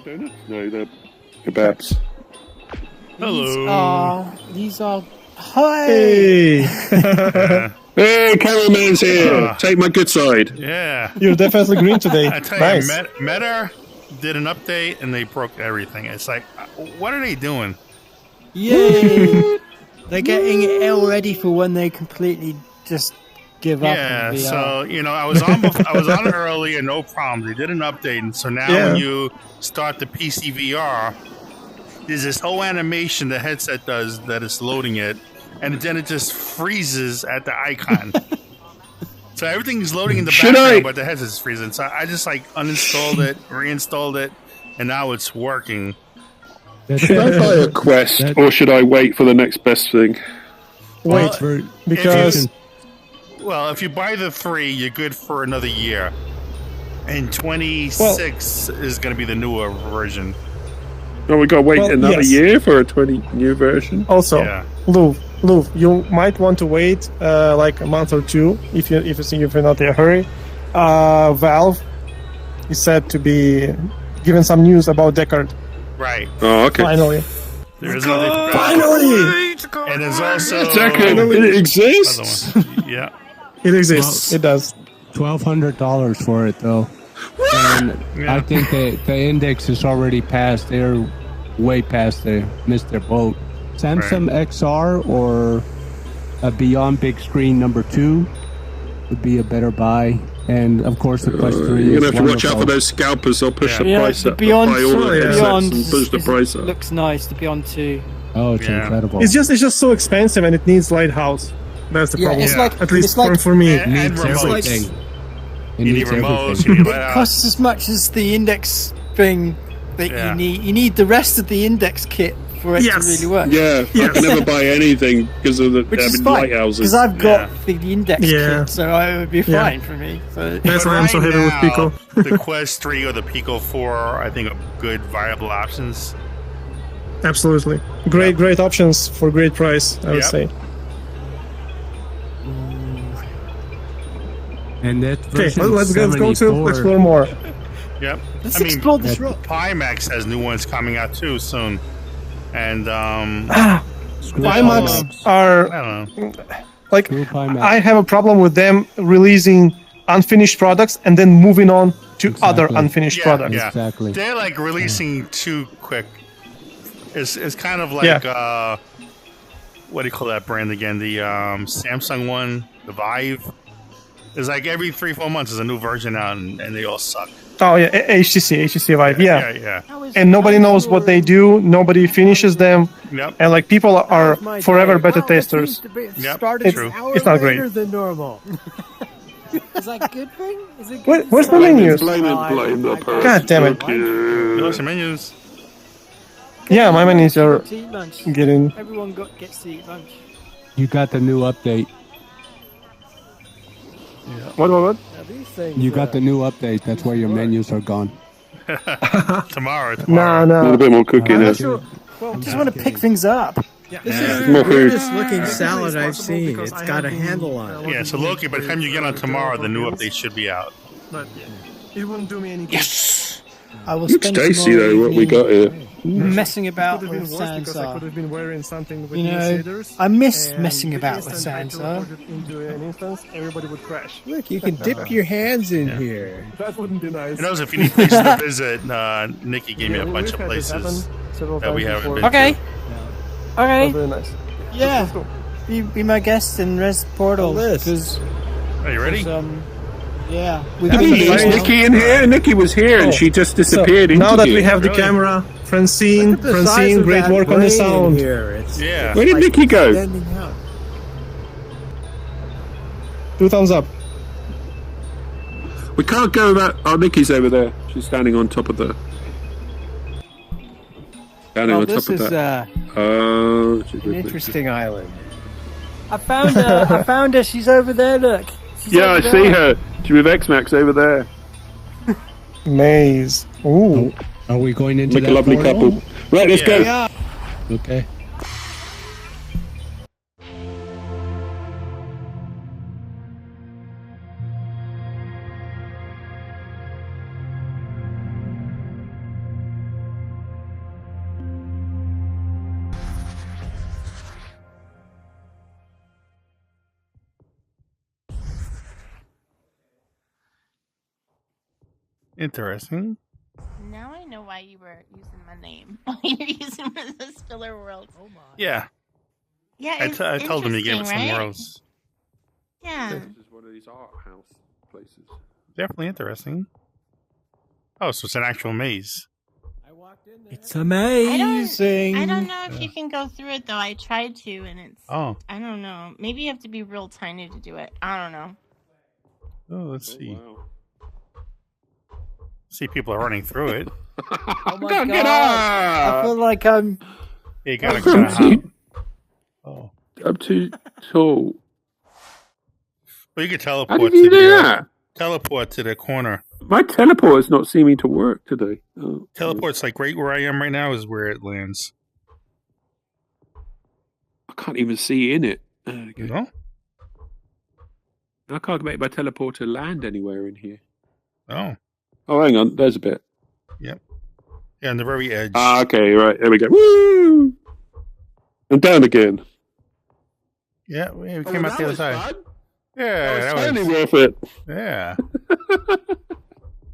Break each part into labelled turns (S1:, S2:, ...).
S1: donuts? No, they're kebabs.
S2: Hello.
S3: These are. Hi.
S4: Hey.
S1: Hey, cameraman's here. Take my good side.
S2: Yeah.
S4: You're definitely green today.
S2: I tell
S4: Nice.
S2: you, Meta did an update and they broke everything. It's like, what are they doing?
S3: Yay! They're getting it all ready for when they completely just give up.
S2: Yeah.
S3: on VR.
S2: So I was on. I was on early and no problem. They did an update, and so now when you start the PC VR, there's this whole animation the headset does that is loading it, and then it just freezes at the icon. So everything's loading in the background, but the headset's freezing. So I just uninstalled it, reinstalled it, and now it's working.
S1: Should I buy a Quest, or should I wait for the next best thing?
S4: Wait, because...
S2: If you buy the 3, you're good for another year. And 26 is going to be the newer version.
S1: Oh, we got to wait another year for a new version?
S4: Also, Lou, you might want to wait like a month or two if you're not in a hurry. Valve is said to be giving some news about Deckard.
S2: Right.
S1: Oh, okay.
S4: Finally.
S2: There is another.
S4: Finally!
S2: And there's also.
S1: Deckard, it exists?
S2: Yeah.
S4: It exists. It does.
S5: $1,200 for it, though. And I think the index is already past. They're way past. They missed their boat. Samsung XR or a Beyond Big Screen number 2 would be a better buy. And of course, the Quest 3
S1: you're going to have to watch out for those scalpers. They'll push the price up.
S3: Beyond,
S1: buy all the headsets and push the price up.
S3: Looks nice. The Beyond 2.
S5: Oh, it's incredible.
S4: It's just so expensive, and it needs Lighthouse. That's the problem.
S3: It's like,
S4: at least
S3: like,
S4: for me.
S2: It needs everything.
S5: You
S2: need remotes.
S3: It costs as much as the index thing that you need. You need the rest of the index kit for it to really work.
S1: Yeah, I can never buy anything because of the lighthouses.
S3: Because I've got the index kit, so it would be fine for me. So.
S4: That's why I'm so heavy with Pico.
S2: The Quest 3 or the Pico 4 are, I think, good viable options.
S4: Absolutely. Great options for great price, I would say.
S5: And that
S4: let's go to explore more.
S2: Yep.
S3: Let's explore this rock.
S2: Pimax has new ones coming out too soon. And
S4: Pimax are
S2: I don't know.
S4: like I have a problem with them releasing unfinished products and then moving on to other unfinished products.
S2: Yeah.
S5: Exactly.
S2: They're like releasing too quick. It's kind of like what do you call that brand again? The Samsung one, the Vive. It's like every 3-4 months there's a new version out, and they all suck.
S4: Oh yeah, HTC Vive,
S2: yeah.
S4: And nobody knows what they do. Nobody finishes them.
S2: Yep.
S4: And like people are forever beta testers.
S2: Yep.
S4: It's not great.
S3: Than normal. Is that a good thing? Is it good?
S4: Where's the menus?
S1: Blame the person.
S4: God damn it!
S2: You like some menus?
S4: Yeah, my menus are getting.
S3: Everyone gets to eat lunch.
S5: You got the new update.
S4: What?
S5: You got the new update. That's why your menus are gone.
S2: Tomorrow.
S4: No.
S1: A little bit more cooking.
S3: I just want to pick things up.
S6: This is the weirdest looking salad I've seen. It's got a handle on it.
S2: Yeah, so Loki, by the time you get on tomorrow, the new update should be out.
S4: But it wouldn't do me any good.
S1: Yes!
S3: I will
S1: Looks
S3: spend
S1: tasty though, what we got here.
S3: messing about with
S4: Because I could
S3: Sansar.
S4: have been wearing something with shaders.
S3: I miss
S4: and
S3: messing about with
S4: if I
S3: Sansar.
S4: put it into an instance, everybody would crash.
S6: Look, you can dip your hands in here.
S4: That wouldn't be nice.
S2: And also, if you need places to visit, Nikki gave me a bunch of places that we haven't been
S3: Okay.
S2: to.
S3: Okay.
S4: Very nice.
S3: Yeah. Be my guest in Res Portal. Because
S2: Are you ready?
S3: yeah.
S1: Is Nikki in here? Nikki was here and she just disappeared.
S4: Now that we have the camera, Francine, great work on the sound.
S2: Yeah.
S1: Where did Nikki go?
S4: 2 thumbs up.
S1: We can't go about. Oh, Nikki's over there. She's standing on top of the. Standing on top
S6: This
S1: of
S6: is
S1: that.
S6: an interesting island.
S3: I found her. I found her. She's over there. Look. She's
S1: Yeah, I
S3: over
S1: see
S3: there.
S1: her. She's with X-Max over there.
S4: Maze. Ooh.
S5: Are we going into
S1: Make
S5: that
S1: a lovely
S5: portal?
S1: couple. Right, let's go.
S5: Okay.
S2: Interesting.
S7: Now I know why you were using my name. Why you're using the Spiller World.
S3: Oh my.
S2: Yeah.
S7: Yeah,
S2: I
S7: it's
S2: told him to give it
S7: interesting,
S2: some
S7: right?
S2: worlds.
S7: Yeah.
S1: This is one of these art house places.
S2: Definitely interesting. Oh, so it's an actual maze.
S3: It's amazing.
S7: I don't know if you can go through it though. I tried to, and it's.
S2: Oh.
S7: I don't know. Maybe you have to be real tiny to do it. I don't know.
S2: Oh, let's see.
S1: Wow.
S2: See, people are running through it.
S3: Oh my
S1: Don't
S3: god!
S1: get
S3: I
S1: up!
S3: feel like I'm.
S2: You gotta kind of hop. Oh.
S1: I'm too tall.
S2: Well, you could
S1: How
S2: teleport
S1: did you
S2: to
S1: do
S2: the
S1: that?
S2: teleport to the corner.
S1: My teleport is not seeming to work today. Oh.
S2: Teleport's like right where I am right now is where it lands.
S1: I can't even see in it. Okay.
S2: You know?
S1: I can't make my teleporter land anywhere in here.
S2: Oh.
S1: Oh, hang on. There's a bit.
S2: Yep. Yeah, on the very edge.
S1: Ah, okay, right. There we go. Woo! And down again.
S2: Yeah, we came out the other side.
S1: Fun.
S2: Yeah,
S1: That
S2: that
S1: was totally
S2: was.
S1: worth it.
S2: Yeah.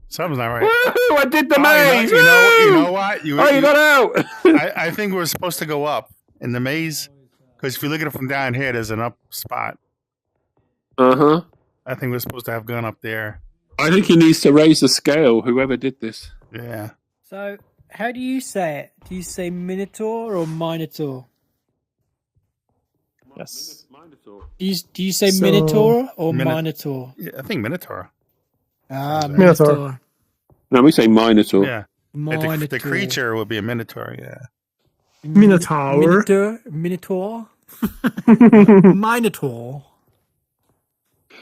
S2: Something's not right.
S1: Woo! I did the
S2: Oh,
S1: maze.
S2: you
S1: Woo!
S2: know what?
S1: You got out.
S2: I think we're supposed to go up in the maze because if you look at it from down here, there's an up spot.
S1: Uh-huh.
S2: I think we're supposed to have gone up there.
S1: I think he needs to raise the scale, whoever did this.
S2: Yeah.
S3: So, how do you say it? Do you say Minotaur or Minotaur?
S4: Yes.
S3: Do you say
S4: So-
S3: Minotaur or
S2: Mino-
S3: Minotaur?
S2: Yeah, I think Minotaur.
S3: Ah,
S4: Minotaur.
S3: Minotaur.
S1: No, we say Minotaur.
S2: Yeah. But
S3: Minotaur.
S2: the creature would be a Minotaur, yeah.
S4: Minotaur.
S3: Minotaur. Minotaur.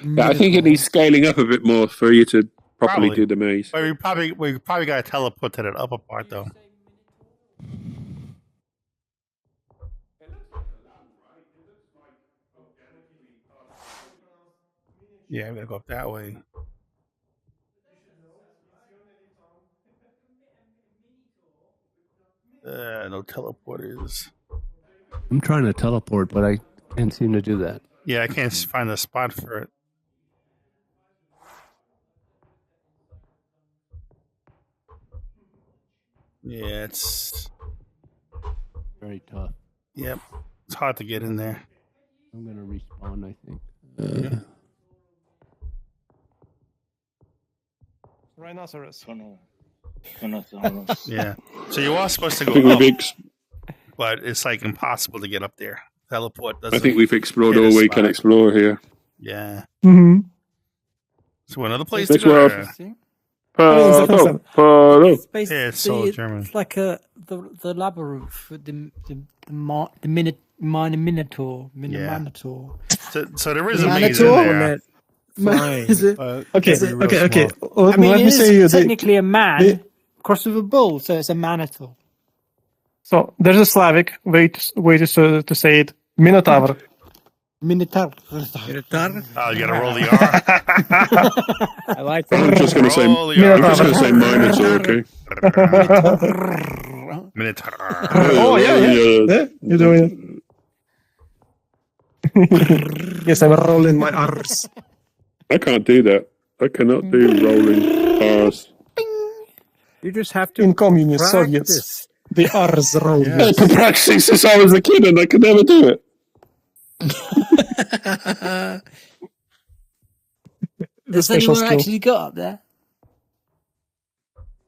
S1: Yeah, I think it needs scaling up a bit more for you to properly
S2: Probably.
S1: do the maze.
S2: But we probably got to teleport to that upper part, though. Yeah, we gotta go up that way. No teleporters.
S5: I'm trying to teleport, but I can't seem to do that.
S2: Yeah, I can't find a spot for it. Yeah, it's
S5: Very tough.
S2: yep. It's hard to get in there.
S5: I'm gonna respawn, I think.
S4: Rhinoceros.
S2: Yeah. So you are supposed to
S1: I think
S2: go up,
S1: we've ex-
S2: but it's like impossible to get up there. Teleport
S1: I
S2: doesn't.
S1: think we've explored
S2: hit a
S1: all we
S2: spot.
S1: can explore here.
S2: Yeah.
S4: Mm-hmm.
S2: So another place
S1: Next
S2: to go.
S1: one.
S2: there?
S1: Pardon, pardon.
S3: It's basically,
S2: Yeah, it's so German.
S3: It's like the labyrinth with the Minotaur.
S2: Yeah.
S3: Minotaur.
S2: So there is a maze in
S3: Minotaur?
S2: there.
S3: Is it?
S4: Okay,
S2: It's real
S4: okay.
S2: small.
S3: I mean,
S4: Let
S3: it
S4: me
S3: is
S4: say you.
S3: technically a man
S4: the-
S3: crossed with a bull, so it's a Minotaur.
S4: So there's a Slavic way to say it. Minotaur.
S3: Minotaur.
S2: Oh, you gotta roll the R.
S3: I like
S1: I'm
S3: that.
S1: just going to say.
S2: Roll the
S1: I'm
S2: R.
S1: just going to say Minotaur. Okay.
S2: Minotaur.
S4: Oh yeah. Yeah, you're doing it. Yes, I'm rolling my R's.
S1: I can't do that. I cannot do rolling R's.
S6: You just have to
S4: In communist Soviets,
S6: practice.
S4: the R's roll.
S1: I've been practicing since I was a kid and I could never do it.
S3: Has
S4: special
S3: anyone
S4: skill.
S3: actually got up there?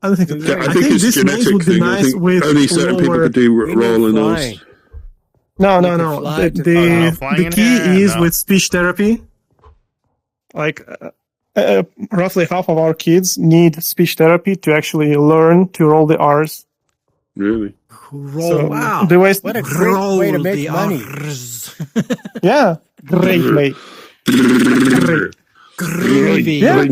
S4: I don't think.
S1: Yeah,
S4: I think
S1: it's
S4: this maze
S1: genetic
S4: would be
S1: thing. I
S4: nice
S1: think
S4: with
S1: only certain people
S4: lower.
S1: could do
S6: We need
S1: roll and
S6: flying.
S1: those.
S4: No.
S6: fly to
S4: The
S2: flying
S4: the
S2: in
S4: key
S2: here?
S4: is
S2: No.
S4: with speech therapy. Like roughly half of our kids need speech therapy to actually learn to roll the R's.
S1: Really?
S6: Roll.
S4: So
S6: wow.
S4: the way,
S6: What a great
S3: Roll
S6: way to
S3: the
S6: make money.
S4: yeah, great mate. Great.
S3: Groovy.
S4: Yeah.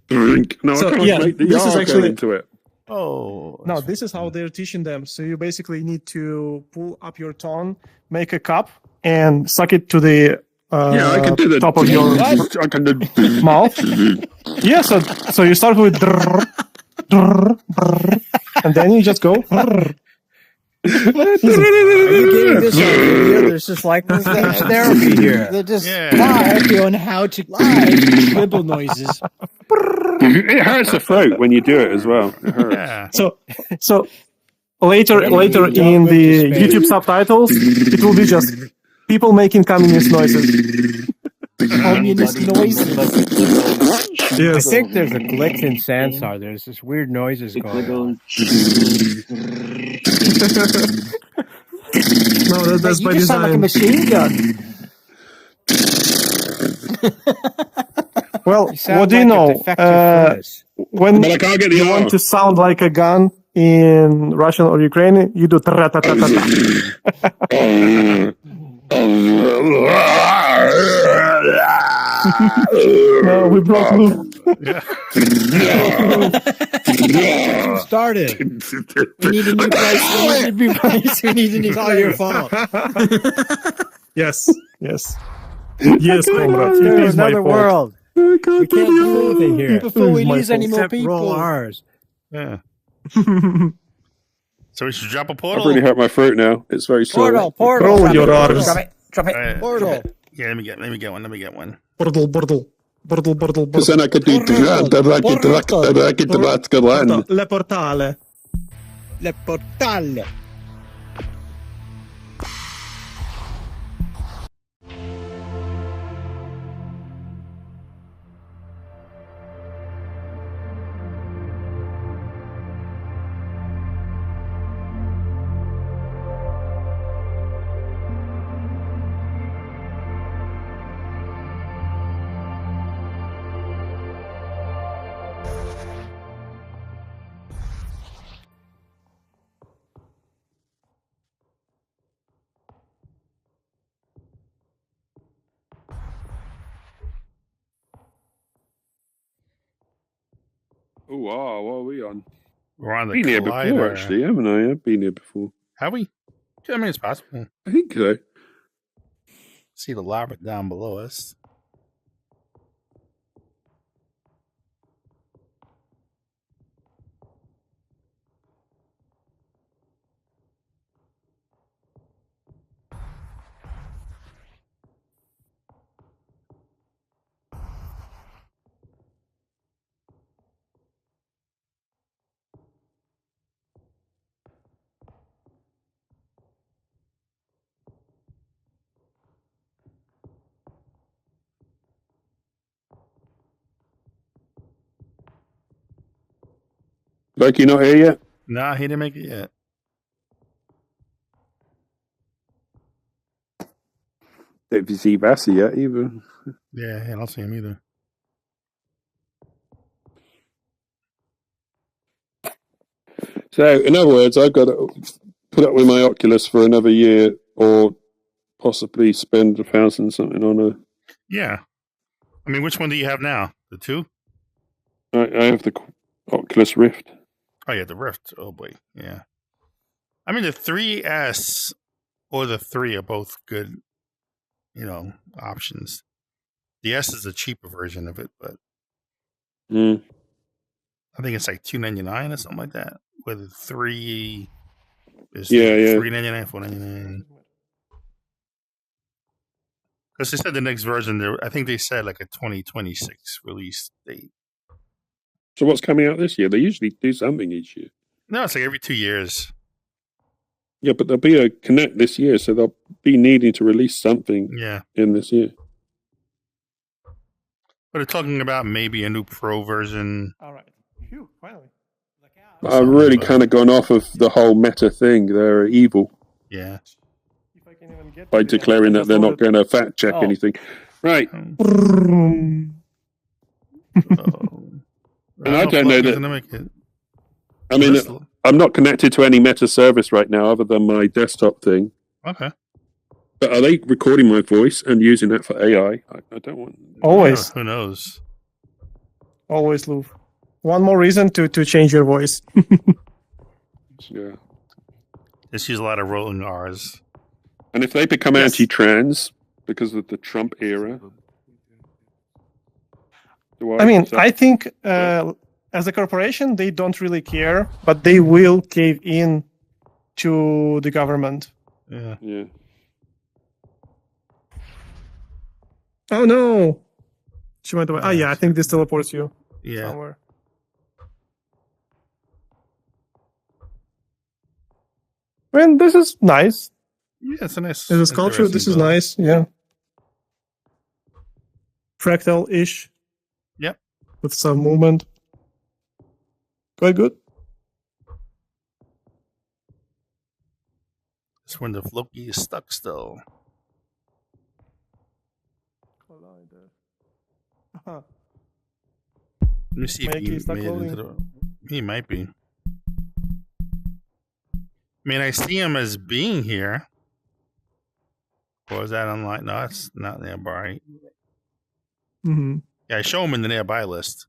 S1: Drink. No,
S4: So,
S1: I can't
S4: yeah,
S1: make the
S4: this is
S1: R go
S4: actually-
S1: into it.
S2: Oh.
S4: No, this is how they're teaching them. So you basically need to pull up your tongue, make a cup, and suck it to the
S1: Yeah, I can do that.
S4: top of your
S1: I can do.
S4: mouth. Yeah, so you start with drrr, drrr, drrr, and then you just go. Drrr.
S6: Are you getting this on video? There's just like this therapy here.
S3: They're just
S2: Yeah.
S3: working on how to make scribble noises.
S1: It hurts the throat when you do it as well. It hurts.
S2: Yeah.
S4: So later in the YouTube subtitles, it will be just people making communist noises.
S3: Communist noises.
S6: I
S4: Yes.
S6: think there's a glitch in Sansar. There's this weird noises going on.
S4: No, that's
S3: You
S4: by
S3: just sound like a
S4: design.
S3: machine gun.
S4: Well,
S6: You sound
S4: what do you
S6: like a
S4: know?
S6: defective furnace.
S4: When
S1: But I can't get the
S4: you want
S1: R.
S4: to sound like a gun in Russian or Ukrainian, you do tra-ta-ta-ta-ta. No, we broke Luke.
S6: Started.
S3: We need a new price. We need a new price. We need a new
S6: It's all your
S3: price.
S6: fault.
S4: Yes, yes. Yes, comrade. It
S6: There's
S4: is my
S6: another
S4: fault.
S6: world. We can't do anything here.
S3: Before we
S4: My
S3: lose any
S4: fault.
S3: more
S6: Except roll
S3: people.
S6: ours.
S2: Yeah. So we should drop a
S1: I've
S2: portal.
S1: really hurt my throat now. It's very sore.
S6: Portal.
S4: Roll
S6: Drop
S4: your
S6: it.
S4: R's.
S6: Drop it.
S2: Alright.
S6: Portal.
S2: Yeah, let me get one.
S1: Because then I could do
S4: Le portale.
S6: Le portale.
S1: Oh, wow, what are we on?
S2: We're on the
S1: Been here before,
S2: collider.
S1: actually, haven't I? I've been here before.
S2: Have we? Yeah, I mean, it's possible.
S1: I think so.
S2: See the lava down below us.
S1: Loki not here yet?
S2: Nah, he didn't make it yet.
S1: Don't see Vassy yet either.
S2: Yeah, I don't see him either.
S1: So, in other words, I've got to put up with my Oculus for another year, or possibly spend 1,000 something on a.
S2: Yeah. I mean, which one do you have now? The 2?
S1: I have the Oculus Rift.
S2: Oh, yeah, the Rift. Oh, boy. Yeah. I mean, the 3S or the 3 are both good, options. The S is the cheaper version of it, but
S1: Mm.
S2: I think it's like $299 or something like that. Where the 3 is
S1: Yeah.
S2: $399, $499. Because they said the next version, I think they said like a 2026 release date.
S1: So, what's coming out this year? They usually do something each year.
S2: No, it's like every 2 years.
S1: Yeah, but there'll be a Connect this year, so they'll be needing to release something
S2: Yeah.
S1: in this year.
S2: But they're talking about maybe a new Pro version.
S4: All right. Phew, finally.
S1: I've really kind of gone off of the whole meta thing. They're evil
S2: Yeah.
S4: If I can even get
S1: by
S4: to the-
S1: declaring that they're not going to fact check
S4: Oh.
S1: anything. Right.
S4: Brrrrum.
S1: And I don't know that-
S2: Gonna make it.
S1: I mean,
S2: Bristol.
S1: I'm not connected to any meta service right now other than my desktop thing.
S2: Okay.
S1: But are they recording my voice and using that for AI? I don't want.
S4: Always,
S2: Yeah, who knows?
S4: always, Lou. One more reason to change your voice.
S1: Yeah.
S2: Just use a lot of rolling R's.
S1: And if they become
S4: Yes.
S1: anti-trans because of the Trump era,
S4: I mean, I think as a corporation, they don't really care, but they will cave in to the government.
S2: Yeah.
S1: Yeah.
S4: Oh no! She went away. Oh yeah, I think this teleports you
S2: Yeah.
S4: somewhere. Man, this is nice.
S2: Yeah, it's a nice.
S4: As a sculpture, this is
S2: interesting
S4: nice. Yeah. Fractal-ish.
S2: Yep.
S4: With some movement. Quite good.
S2: It's when the Loki is stuck still.
S4: Uh-huh.
S2: Let me see if
S4: Maybe
S2: he
S4: he's stuck
S2: made it
S4: loading.
S2: into the. He might be. I mean, I see him as being here. Or is that unlike? No, that's not nearby.
S4: Mm-hmm.
S2: Yeah, I show him in the nearby list.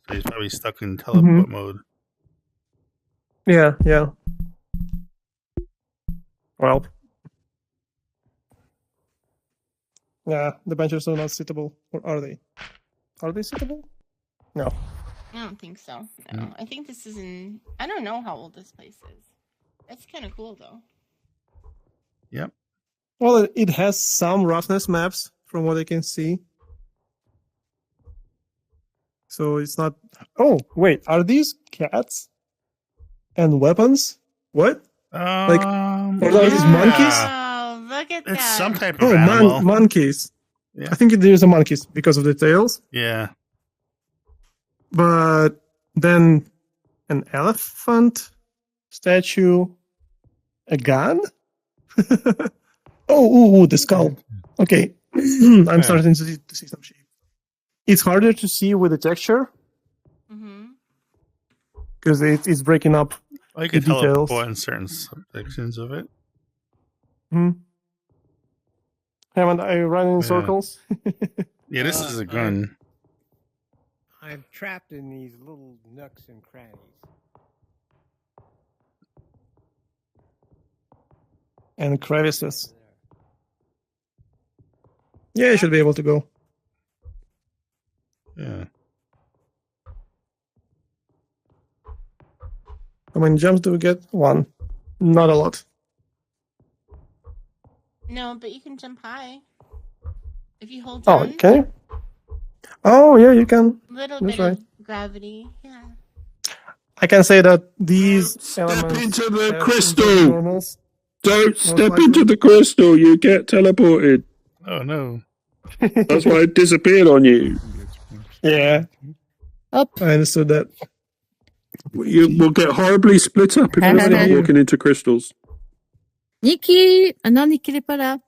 S2: So he's probably stuck in teleport mode.
S4: Yeah, yeah. Well. Yeah, the benches are not suitable. Or are they? Are they suitable? No.
S7: I don't think so. No, I think this is in. I don't know how old this place is. It's kind of cool though.
S2: Yep.
S4: Well, it has some roughness maps from what I can see. So it's not. Oh, wait. Are these cats and weapons? What? Or are these monkeys?
S7: Oh, look at that!
S2: It's some type of animal.
S4: Monkeys.
S2: Yeah.
S4: I think there's a monkeys because of the tails.
S2: Yeah.
S4: But then an elephant statue, a gun. Oh, the skull. Okay, I'm starting to see some shape. It's harder to see with the texture because it's breaking up.
S2: Well, you can
S4: the details.
S2: teleport in certain sections of it.
S4: Haven't I run in circles?
S2: Yeah, this is a gun.
S6: I'm trapped in these little nooks and crannies.
S4: And crevices. Yeah, you should be able to go.
S2: Yeah.
S4: How many jumps do we get? 1. Not a lot.
S7: No, but you can jump high if you hold
S4: Oh,
S7: on.
S4: can you? Oh, yeah, you can.
S7: Little
S4: That's
S7: bit
S4: right.
S7: of gravity. Yeah.
S4: I can say that these elements
S1: Step into the
S4: have
S1: crystal.
S4: normals.
S1: Don't step
S4: likely.
S1: into the crystal. You get teleported.
S2: Oh no.
S1: That's why it disappeared on you.
S4: Yeah.
S8: Hop.
S4: I understood that.
S1: You will get horribly split up if you start walking into crystals.
S8: Niki! Ah non, Niki n'est pas là.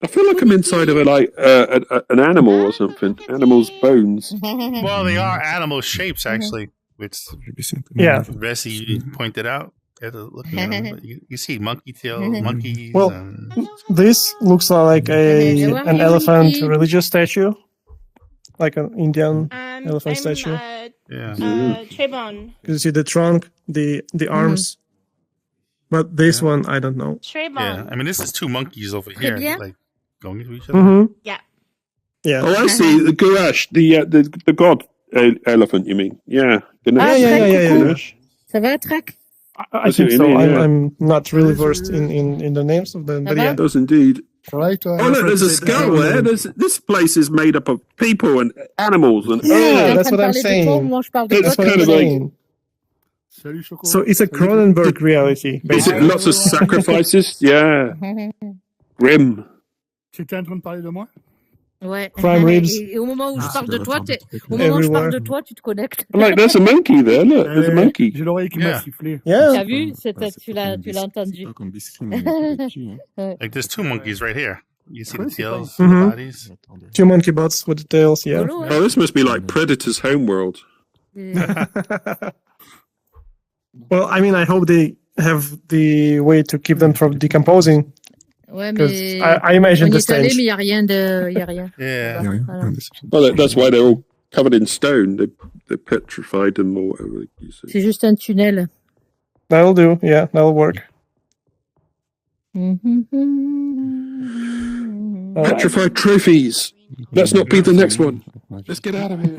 S1: I feel like I'm inside of an animal or something. Animal's bones.
S2: Well, they are animal shapes, actually, which Bessie pointed out. Looking at them. You see monkey tail, monkeys.
S4: Well, this looks like an elephant religious statue, like an Indian elephant statue.
S7: Trebon.
S4: Because you see the trunk, the arms, but this one I don't know.
S7: Trebon.
S2: Yeah, I mean this is 2 monkeys over here,
S8: bien.
S2: like going into each other.
S7: Yeah.
S4: Yeah.
S1: Oh, I see. The Gurash, the god elephant. You mean? Yeah.
S4: Yeah.
S8: Ça va, Track?
S4: I think so. I'm not really versed in the names of them, but yeah.
S1: It does indeed.
S9: Oh, look,
S1: there's a skull there. This place is made up of people and animals and
S4: yeah, that's what I'm saying. That's what I'm saying. So it's a Cronenberg reality, basically.
S1: Lots of sacrifices. Yeah. Grim.
S9: Tu étais en train de parler de moi?
S8: Ouais.
S4: Prime ribs.
S8: Et au moment où je parle de toi, tu te connectes.
S1: I'm like, there's a monkey there. Look, there's a monkey.
S9: J'ai l'oreille qui m'a sifflé.
S4: Yeah.
S8: Tu as vu? Tu l'as entendu.
S2: Like there's 2 monkeys right here. You see the tails,
S4: Mhm.
S2: the bodies.
S4: 2 monkey butts with the tails, yeah.
S8: Cool,
S1: Oh, this must be like Predator's homeworld.
S4: Well, I mean, I hope they have the way to keep them from decomposing.
S8: Ouais,
S4: Because
S8: mais
S4: I imagine
S8: on y
S4: the
S8: est allé,
S4: stench.
S8: mais il n'y a rien de... Y a rien.
S2: Yeah.
S8: Voilà.
S1: Well, that's why they're all covered in stone. They petrified them or whatever you say.
S8: C'est juste un tunnel.
S4: That'll do, yeah, that'll work.
S1: Petrified trophies. Let's not be the next one. Let's get out of here.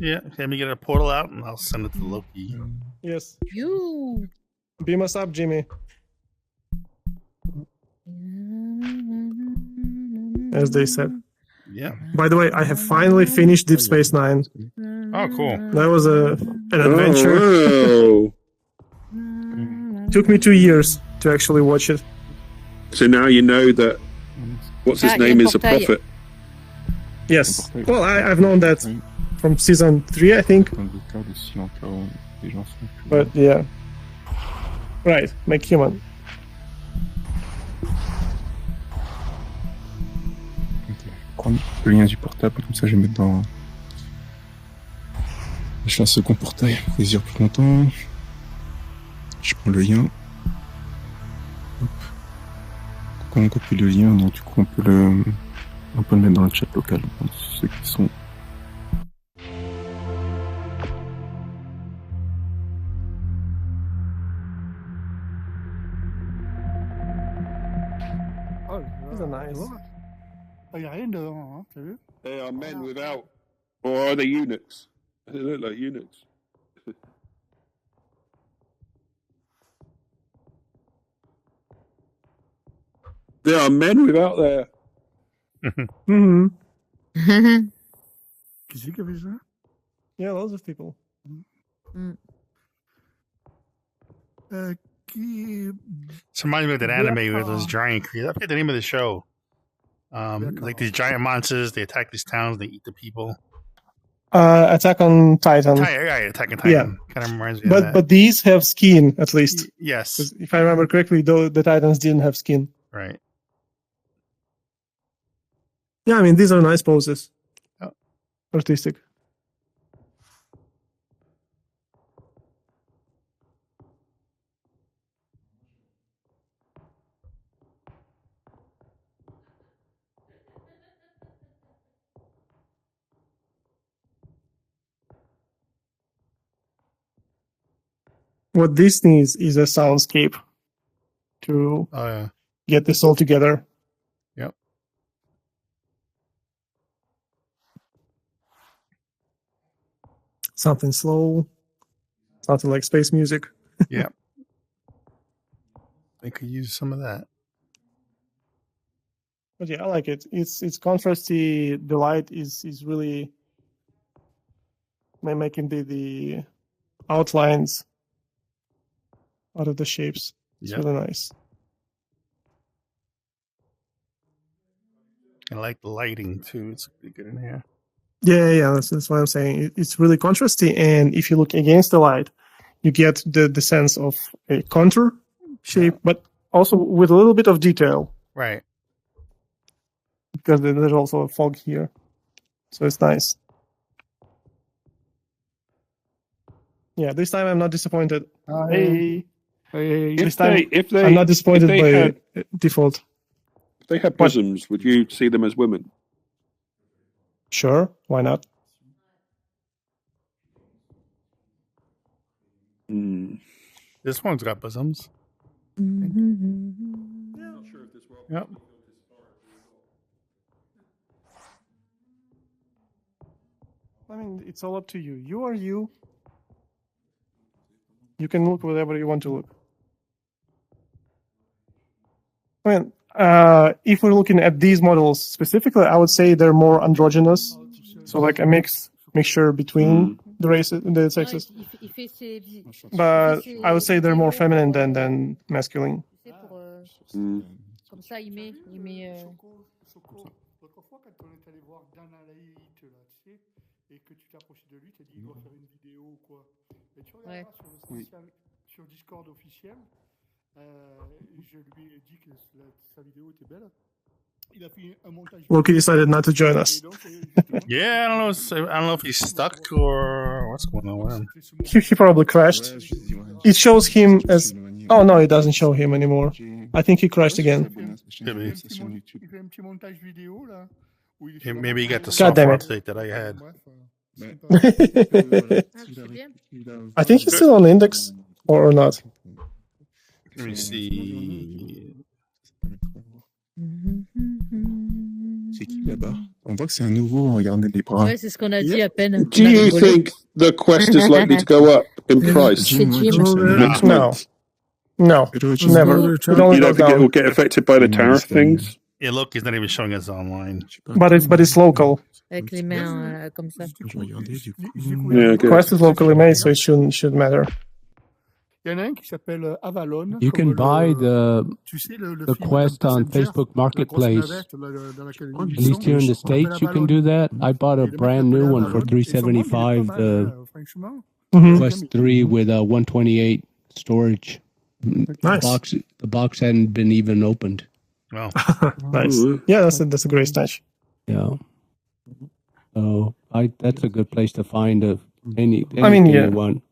S2: Yeah. Let me get a portal out and I'll send it to Loki.
S4: Yes.
S8: You.
S4: Beam us up, Jimmy. As they said.
S2: Yeah.
S4: By the way, I have finally finished Deep Space Nine.
S2: Oh, cool.
S4: That was an adventure.
S1: Oh,
S4: Took me 2 years to actually watch it.
S1: so now you know that what's his name is a prophet.
S4: Yes. Well, I've known that from season 3, I think. But yeah. Right, make human.
S10: Prendre le lien du portable, comme ça je vais mettre dans. Je fais un second portail pour les dire plus longtemps. Je prends le lien. Hop. Quand on copie le lien, donc du coup on peut le mettre dans le chat local pour ceux qui sont.
S4: These are nice.
S9: Il n'y a rien dedans, hein, t'as vu?
S1: They are men without, or are they eunuchs? They look like eunuchs. There are men without there.
S4: Mm-hmm.
S9: Qui c'est qui avait ça?
S4: Yeah, lots of people.
S9: Qui...
S2: This reminds me of that anime with those giant creatures. I forget the name of the show. Like these giant monsters, they attack these towns, they eat the people.
S4: Attack on Titan.
S2: Attack on Titan.
S4: Yeah.
S2: Kind of reminds me of that.
S4: But these have skin, at least.
S2: Yes.
S4: 'Cause if I remember correctly, though, the Titans didn't have skin.
S2: Right.
S4: Yeah, I mean, these are nice poses.
S2: Oh.
S4: Artistic. What this needs is a soundscape to get this all together.
S2: Yep.
S4: Something slow, something like space music.
S2: Yeah. They could use some of that.
S4: But yeah, I like it. It's contrasty. The light is really making the outlines out of the shapes. It's really nice.
S2: I like the lighting too. It's pretty good in here.
S4: Yeah. That's what I'm saying. It's really contrasty, and if you look against the light, you get the sense of a contour shape, but also with a little bit of detail.
S2: Right.
S4: Because there's also a fog here, so it's nice. Yeah, this time I'm not disappointed. Hey. This time I'm not disappointed by default.
S1: If they had bosoms, would you see them as women?
S4: Sure, why not?
S2: This one's got bosoms. Yep.
S4: I mean, it's all up to you. You are you. You can look whatever you want to look. I mean, if we're looking at these models specifically, I would say they're more androgynous. So like a mixture between the races, the sexes. But I would say they're more feminine than masculine.
S8: Comme ça, il met
S9: L'autre fois, quand on est allé voir Dan Alaït, là, tu sais, et que tu t'es approché de lui, tu as dit, il doit faire une vidéo ou quoi. Et tu regarderas sur Discord officiel, je lui ai dit que sa vidéo était belle. Il a fait un montage.
S4: Loki decided not to join us.
S2: Yeah, I don't know if he's stuck or what's going on with him.
S4: He probably crashed. It shows him as... Oh, no, it doesn't show him anymore. I think he crashed again.
S2: Maybe he got the
S4: God
S2: software
S4: damn it.
S2: update that I had.
S4: I think he's still on the index, or not.
S2: Let me see.
S10: C'est qui là-bas? On voit que c'est un nouveau, regardez les bras.
S8: Ouais, c'est ce qu'on a dit à peine.
S1: Do you think the Quest is likely to go up in price
S8: C'est Jim.
S1: next
S4: No.
S1: month?
S4: No, never. It only
S1: You don't
S4: goes
S1: think it will
S4: down.
S1: get affected by the tariff things?
S2: Yeah, look, he's not even showing us online.
S4: But it's local.
S8: Avec les mains comme ça.
S1: Yeah, good.
S4: Quest is locally made, so it shouldn't matter.
S9: Il y en a un qui s'appelle Avalon.
S5: You can buy the
S9: film
S5: Quest on
S9: Passenger,
S5: Facebook
S9: la grosse
S5: Marketplace.
S9: navette, dans laquelle
S5: At
S9: ils
S5: least
S9: sont.
S5: here in the
S9: Ça s'appelle
S5: States, you can
S9: Avalon.
S5: do that. I bought a
S9: Et le mec
S5: brand
S9: s'appelle
S5: new one for
S9: Avalon. Et son nom, il est pas
S5: $375.
S9: mal,
S5: The
S9: franchement.
S5: Quest 3 with a 128 storage.
S4: Nice.
S5: The box hadn't been even opened.
S2: Well,
S4: Nice. Yeah, that's a great snatch.
S5: Yeah. So that's a good place to find anything
S4: I mean, yeah.
S5: you want.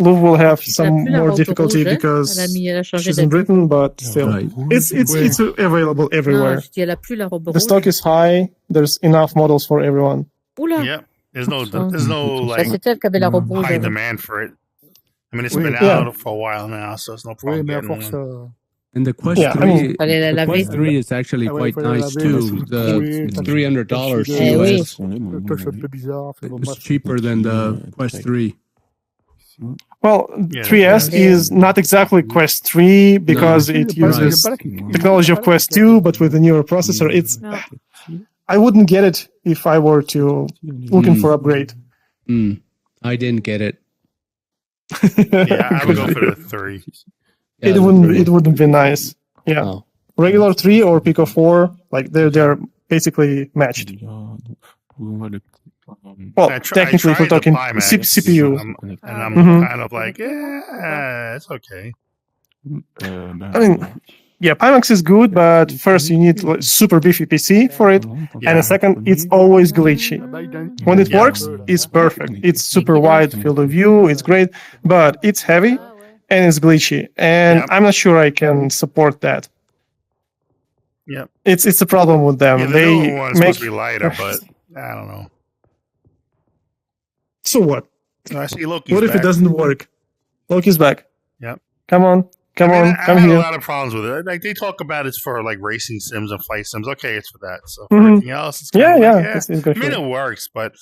S4: Lou will have
S8: Elle a
S4: some
S8: plus la
S4: more
S8: robe
S4: difficulty
S8: rouge, hein.
S4: because
S8: Elle a changé
S4: she's in
S8: d'habit.
S4: Britain, but still,
S5: Right.
S4: it's available everywhere.
S8: Non, je dis, elle a plus la robe
S4: The
S8: rouge.
S4: stock is high. There's enough models for everyone.
S8: Oula.
S2: yeah. There's no like
S8: C'est elle qui avait la robe rouge.
S2: high
S8: alors.
S2: demand for it. I mean, it's
S9: Oui.
S2: been
S4: Yeah.
S2: out for a while now, so it's no
S9: Oui,
S2: problem
S9: mais à
S2: getting
S9: force,
S2: one.
S5: And the Quest
S4: Yeah, I
S5: 3,
S4: mean-
S8: Fallait la
S5: the
S8: laver.
S5: Quest 3 is actually
S9: Ah ouais,
S5: quite
S9: fallait la
S5: nice
S9: laver,
S5: too.
S9: parce que
S5: It's
S9: oui,
S5: $300
S8: Eh oui.
S5: US.
S9: le touch un peu bizarre. Enfin, bon,
S5: It's
S9: bref.
S5: cheaper than the Quest 3.
S4: Well,
S2: Yeah.
S4: 3S is not exactly Quest 3 because
S5: No.
S4: it
S9: Il y a pas-
S4: uses
S9: il y a pas la-
S4: technology of Quest 2, but with a newer processor. It's
S8: No.
S4: I wouldn't get it if I were to looking for upgrade.
S5: I didn't get it.
S2: Yeah, I would go for the 3.
S4: It wouldn't be nice. Yeah,
S5: Oh.
S4: regular 3 or Pico 4, like they're basically matched. Well, technically, if we're talking CPU.
S2: and I'm
S4: Mhm.
S2: kind of like, yeah, it's okay.
S4: I mean, yeah, Pimax is good, but first you need like, super beefy PC for it, and a second, it's always glitchy. When it works, it's perfect. It's super wide field of view, it's great, but it's heavy and it's glitchy, and
S2: Yep.
S4: I'm not sure I can support that.
S2: Yep.
S4: It's a problem with them.
S2: Yeah, the
S4: they
S2: newer one's
S4: make
S2: supposed to be lighter, but I don't know.
S4: so what?
S2: I see Loki's
S4: What if
S2: back.
S4: it doesn't work? Loki's back.
S2: Yep.
S4: Come on, come
S2: I mean,
S4: on,
S2: I
S4: come
S2: had
S4: here.
S2: a lot of problems with it. Like they talk about it's for like racing sims and flight sims. Okay, it's for that. So for
S4: Mhm.
S2: everything else, it's
S4: Yeah,
S2: kind of
S4: yeah,
S2: like,
S4: it's
S2: I
S4: good
S2: mean,
S4: for
S2: it works, but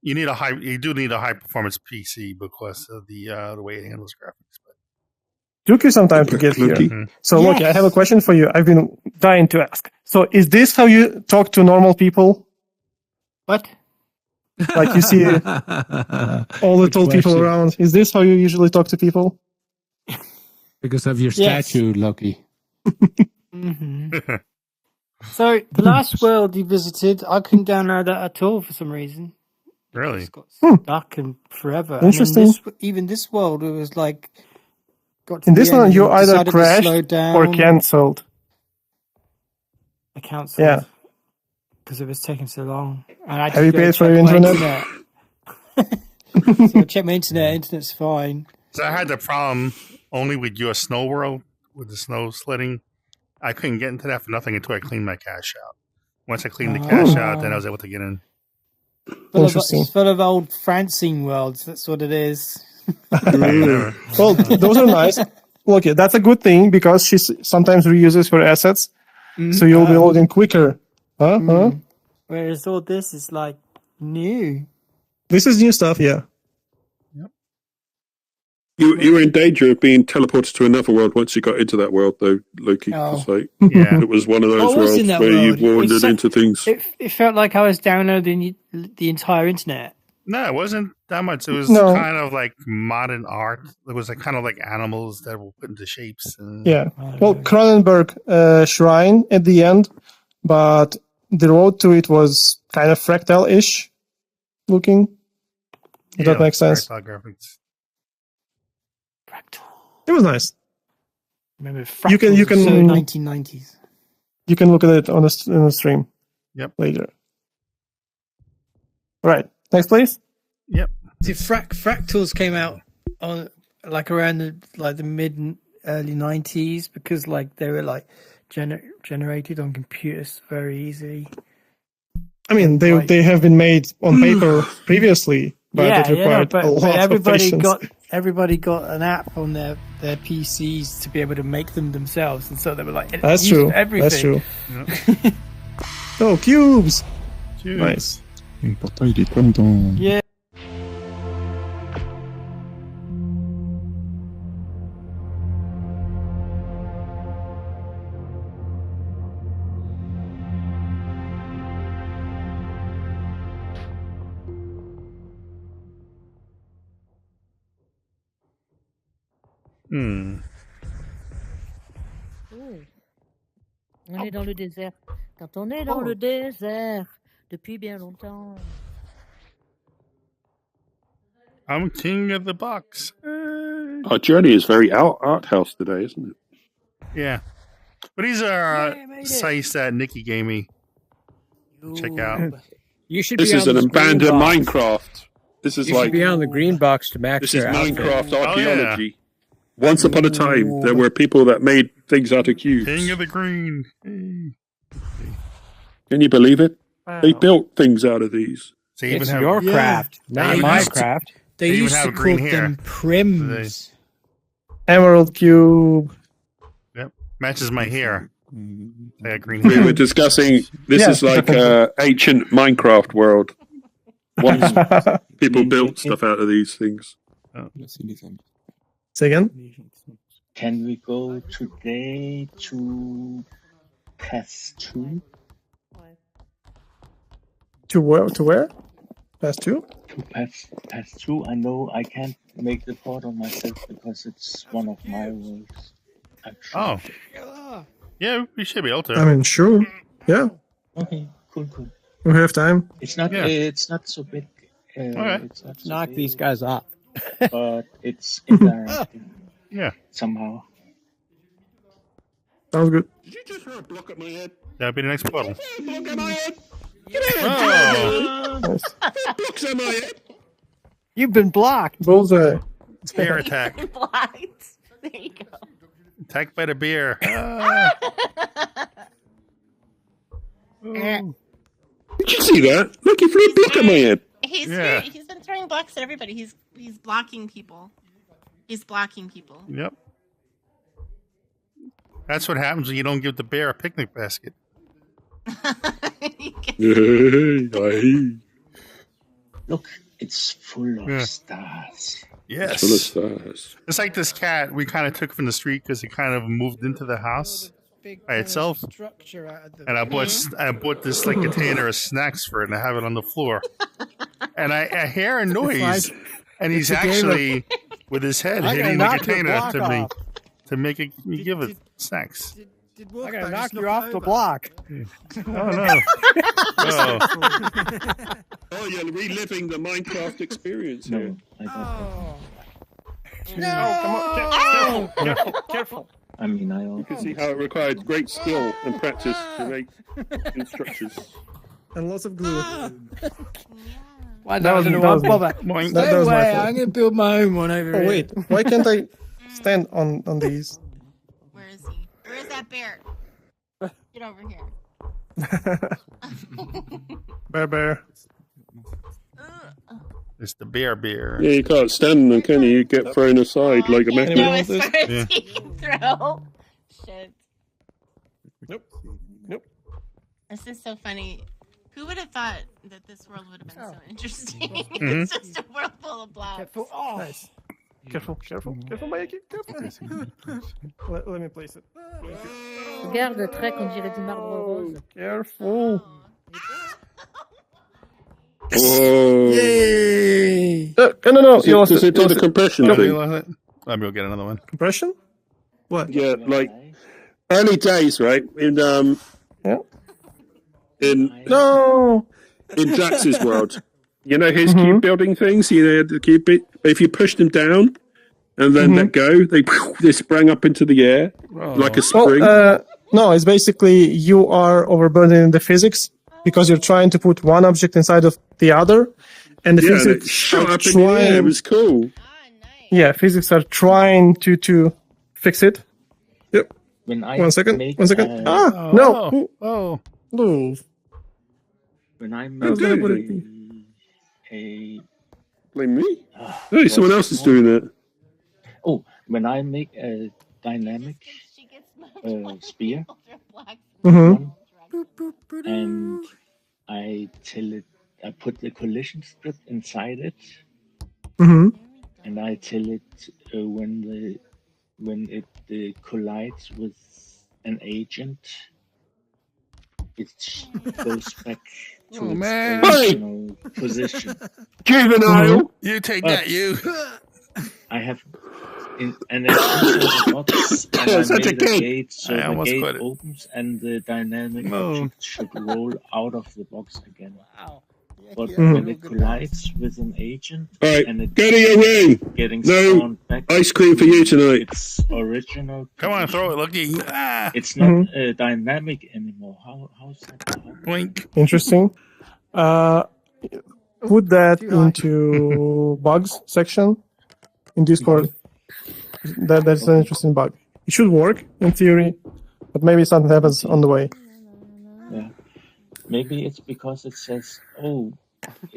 S2: you do need a high performance PC because of the way it handles graphics. But
S4: Took you some time to get here.
S2: Mhm.
S4: So, Loki, I have a question for you. I've been dying to ask. So, is this how you talk to normal people?
S3: What?
S4: Like you see all the tall people
S5: question.
S4: around. Is this how you usually talk to people?
S5: Because of your
S3: Yes.
S5: statue, Loki.
S3: hmm So the last world you visited, I couldn't download that at all for some reason.
S2: Really?
S3: It's got stuck and forever.
S4: Interesting.
S3: And then even this world, it was like got to
S4: In
S3: the
S4: this
S3: end
S4: one,
S3: and
S4: you
S3: it
S4: either
S3: decided to
S4: crashed
S3: slow down.
S4: or cancelled.
S3: I cancelled.
S4: Yeah.
S3: Because it was taking so long. And I
S4: Have you
S3: just go
S4: paid for
S3: check
S4: your
S3: my
S4: internet?
S3: internet. So I checked my internet. Internet's fine.
S2: So I had the problem only with US Snow World with the snow sledding. I couldn't get into that for nothing until I cleaned my cache out. Once I cleaned the cache out, then I was able to get in.
S4: Interesting.
S3: It's full of old Francine worlds. That's what it is.
S4: Well, those are nice. Okay, that's a good thing because she sometimes reuses her assets, so you'll be loading quicker. Huh?
S3: Whereas all this is like new.
S4: This is new stuff, yeah.
S1: You were in danger of being teleported to another world once you got into that world, though, Loki.
S3: Oh.
S1: It's like,
S2: Yeah.
S1: it was one of
S3: I
S1: those
S3: was
S1: worlds
S3: in that
S1: where
S3: world.
S1: you wandered
S3: It's so-
S1: into things.
S3: It felt like I was downloading the entire internet.
S2: No, it wasn't that much. It was
S4: No.
S2: kind of like modern art. It was like kind of like animals that were put into shapes. And,
S4: Yeah. Well, Cronenberg shrine at the end, but the road to it was kind of fractal-ish looking. If that makes sense.
S2: fractal graphics.
S4: It was nice.
S3: Remember,
S4: You can-
S3: Fractals were so 1990s.
S4: You can look at it on the stream.
S2: Yep.
S4: Later. Right. Next, please.
S2: Yep.
S3: See, Fractals came out on like around the mid early 90s because like they were like generated on computers very easily.
S4: I mean, they have been made on paper previously, but it required a lot of patience.
S3: Everybody got an app on their PCs to be able to make them themselves, and so they were like,
S4: That's
S3: used
S4: true.
S3: Everything.
S4: That's true. Oh, cubes!
S2: Cubes.
S4: Nice.
S10: Et pourtant, il est comme dans...
S3: Yeah.
S8: On est dans le désert. Quand on est dans le désert depuis bien longtemps.
S2: I'm king of the box.
S1: Our journey is very art house today, isn't it?
S2: Yeah. But these are sites that Nikki gave me. Check out.
S6: You should
S1: This
S6: be
S1: is
S6: on
S1: an
S6: this green
S1: abandoned
S6: box.
S1: Minecraft. This is
S6: You should be on the green box to match
S1: This is
S6: their outfit.
S1: Minecraft
S2: Oh,
S1: archaeology. Once upon a time, there were people that made things out of cubes.
S2: King of the green. Hey.
S1: Can you believe it?
S3: Wow.
S1: They built things out of these.
S2: They even
S6: It's
S2: have,
S6: your craft, not
S2: even
S6: my
S2: have-
S6: craft.
S3: They
S2: even
S3: used
S2: have
S3: to
S2: green
S3: call
S2: hair.
S3: them prims.
S4: Emerald cube.
S2: Yep. Matches my hair. I got green
S1: We
S2: hair.
S1: were discussing this
S4: Yeah.
S1: is like ancient Minecraft world. Once people built stuff out of these things.
S4: Say again?
S11: Can we go today to Pass 2?
S4: To where? To where? Pass 2?
S11: To Pass 2. I know I can't make the portal myself because it's one of my worlds.
S2: Oh. Yeah, we should be able to.
S4: I mean, sure. Yeah.
S11: Okay, cool.
S4: We have time.
S11: It's not.
S2: Yeah.
S11: It's not so big.
S2: Okay.
S11: It's not so
S6: Knock
S11: big,
S6: these guys off.
S11: but it's interactive
S2: Yeah.
S11: somehow.
S4: Sounds good.
S1: Did you just throw a block at my head?
S2: That'll be the next portal.
S1: Block at my head! Get out!
S2: Oh.
S1: Blocks at my head!
S6: You've been blocked.
S4: Bullseye.
S2: Bear attack.
S7: Blocked. There you go.
S2: Attacked by the bear.
S1: Did you see that? Look, he threw a block at my head.
S7: He's been throwing blocks at everybody. He's blocking people. He's blocking people.
S2: Yep. That's what happens when you don't give the bear a picnic basket.
S11: Look, it's full of stars.
S2: Yes.
S1: Full of stars.
S2: It's like this cat we kind of took from the street because it kind of moved into the house by itself.
S3: Structure out of the
S2: And I bought this like container of snacks for it, and I have it on the floor. And I hear a noise, and he's
S3: it's a game
S2: actually with his head
S6: I gotta
S2: hitting the
S6: knock your
S2: container
S6: block
S2: to me
S6: off.
S2: to make it me give it snacks.
S3: Did
S6: I gotta
S3: Wolfgang
S6: knock
S3: just
S6: you
S3: knock
S6: off
S3: it
S6: the
S3: over?
S6: block.
S2: Oh no! Oh.
S1: Oh, you're reliving the Minecraft experience here.
S11: No, I don't.
S3: No!
S4: Careful.
S11: I mean, I
S1: You can see how it requires great skill and practice to make instructions.
S4: And lots of glue.
S3: Why
S4: That was-
S3: don't
S4: that was-
S3: bother?
S2: Boing.
S4: That
S3: No
S4: was my
S3: way,
S4: fault.
S3: I'm going to build my own one over
S4: Oh,
S3: here.
S4: wait. Why can't I stand on these?
S7: Where is he? Where is that bear? Get over here.
S4: Bear.
S2: It's the bear.
S1: Yeah, you can't stand them, can you? You get thrown aside like a
S7: Can't
S1: mackerel.
S7: go as far as
S2: Yeah.
S7: he can throw. Shit.
S4: Nope.
S7: This is so funny. Who would have thought that this world would have been so interesting?
S2: Mhm.
S7: It's just a world full of blocks.
S3: Careful. Oh,
S4: Nice. Careful, Mikey. Careful. Let me place it.
S8: Regarde, Trek, on dirait du marbre rose.
S4: Careful.
S1: Oh.
S3: yay!
S4: No. You
S1: Does it do the compression
S2: Let
S1: thing?
S2: me go get another one.
S4: Compression? What?
S1: Yeah, like early days, right? In
S4: No.
S1: in Jax's world, you know his cube building things. You know the cube bit. If you push them down and then let go, they sprang up into the air like a spring.
S4: No, it's basically you are overburdening the physics because you're trying to put one object inside of the other, and the
S1: yeah, and it
S4: physics
S1: shot
S4: are
S1: up in the air. It was cool.
S4: Yeah, physics are trying to fix it. Yep.
S11: when I
S4: One second.
S11: make
S4: No.
S2: Oh.
S4: No.
S11: when I
S4: I was gonna
S11: make
S4: put it.
S11: a
S1: Blame me. Hey, someone else is doing that.
S11: when I make a dynamic spear
S4: Mm-hmm.
S11: and I put the collision strip inside it,
S4: Mm-hmm.
S11: and I tell it when it collides with an agent, it goes back to its
S2: man.
S11: original position.
S1: Juvenile.
S2: You take
S11: But-
S2: that, you.
S11: I have and it's inside the box, and I
S1: Such a
S11: made a
S1: kid.
S11: gate, so
S2: I
S11: the
S2: almost
S11: gate
S2: quit it.
S11: opens and the dynamic
S2: No.
S11: object should roll out of the box again.
S6: Wow.
S11: But when it collides with an agent
S1: All right,
S11: and it's
S1: go to your room.
S11: getting
S1: No
S11: spawned back
S1: ice cream for you tonight.
S11: its original
S2: Come on,
S11: position,
S2: throw it, Lucky. Ah,
S11: it's not dynamic anymore. How's that?
S2: blink.
S4: Interesting. Put that into bugs section in Discord. That's an interesting bug. It should work in theory, but maybe something happens on the way.
S11: Yeah. Maybe it's because it says, oh,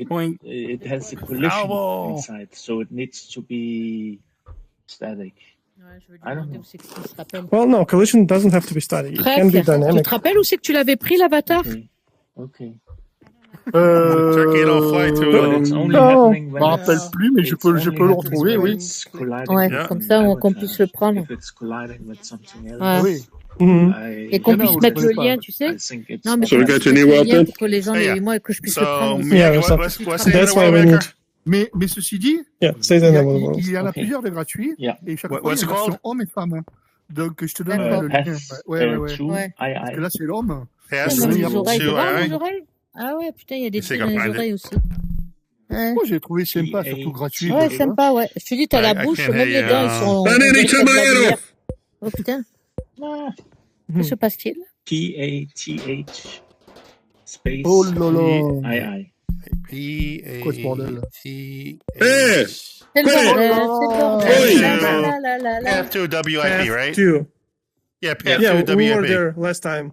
S2: Boink.
S11: it has a collision
S2: Elbow.
S11: inside, so it needs to be static. I don't know.
S4: Well, no, collision doesn't have to be static. It can be
S8: Bref, tu
S4: dynamic.
S8: te rappelles où c'est que tu l'avais pris l'avatar?
S11: Okay.
S2: Turkey don't fly too
S11: But
S2: well.
S11: it's only
S4: No.
S11: happening
S9: Je
S11: when
S9: me rappelle
S11: it's-
S9: plus, mais je
S11: it's
S9: peux
S11: only
S9: le
S11: happening
S9: retrouver,
S11: when
S9: oui.
S11: it's colliding
S8: Ouais,
S11: with
S8: comme
S11: an
S8: ça, qu'on
S11: avatar.
S8: puisse le prendre.
S11: If it's colliding with something else,
S8: Ouais.
S9: Oui.
S4: Mhm.
S8: Et qu'on
S9: Genau,
S8: puisse
S9: je
S8: mettre le
S9: connais
S8: lien,
S9: pas.
S8: tu sais?
S11: I think it's
S8: Non, mais
S1: So
S8: qu'on
S1: we go
S8: puisse
S1: to a
S8: mettre
S1: new
S8: le
S1: world
S8: lien
S1: then?
S8: pour que les gens,
S2: Yeah.
S8: moi, que je puisse le
S2: So,
S8: prendre aussi.
S4: Yeah,
S2: Miyagi,
S4: so
S2: what's the
S4: that's
S2: name of
S4: why
S2: the
S4: we
S2: maker?
S4: need.
S9: Mais ceci dit,
S4: Yeah, say the name of the world.
S9: il y en a
S11: Okay.
S9: plusieurs de gratuits,
S11: Yeah.
S9: et chaque
S2: What-
S9: fois, il y
S2: what's
S9: a
S2: it
S9: une version
S2: called?
S9: homme et femme. Donc, je te donne
S8: D'accord.
S9: le lien.
S11: Path
S9: Ouais.
S11: 2,
S8: Ouais.
S9: Parce que là, c'est l'homme.
S2: Pass
S8: Même les
S9: to
S8: oreilles, tu vois
S2: I.
S8: les oreilles? Ah ouais, putain, il y a des
S2: Let's see
S8: trucs
S2: if I
S8: dans les
S2: can find
S8: oreilles aussi. Ouais,
S9: Moi, j'ai trouvé sympa, surtout gratuit.
S8: ouais
S9: tu vois.
S8: sympa, ouais. Je te dis, t'as
S2: I-
S8: la
S2: I
S8: bouche,
S2: can't
S8: même
S2: hear
S8: les dents,
S2: you.
S8: ils sont...
S1: That
S8: on dirait
S1: nearly
S8: que t'as
S1: took
S8: de
S1: my
S8: la
S1: head
S8: lumière.
S1: off.
S8: Oh putain,
S11: Ah,
S8: que se passe-t-il?
S11: PATH space
S9: Oh là là.
S11: II.
S9: Quoi ce bordel là?
S1: There.
S8: C'est le
S1: Quit it.
S8: bordel, c'est le bordel.
S1: Hey.
S8: La, la, la, la.
S2: Path 2 WIP, right?
S4: Path 2.
S2: Yeah, Path
S4: Yeah,
S2: 2
S4: we were
S2: WIP.
S4: there last time.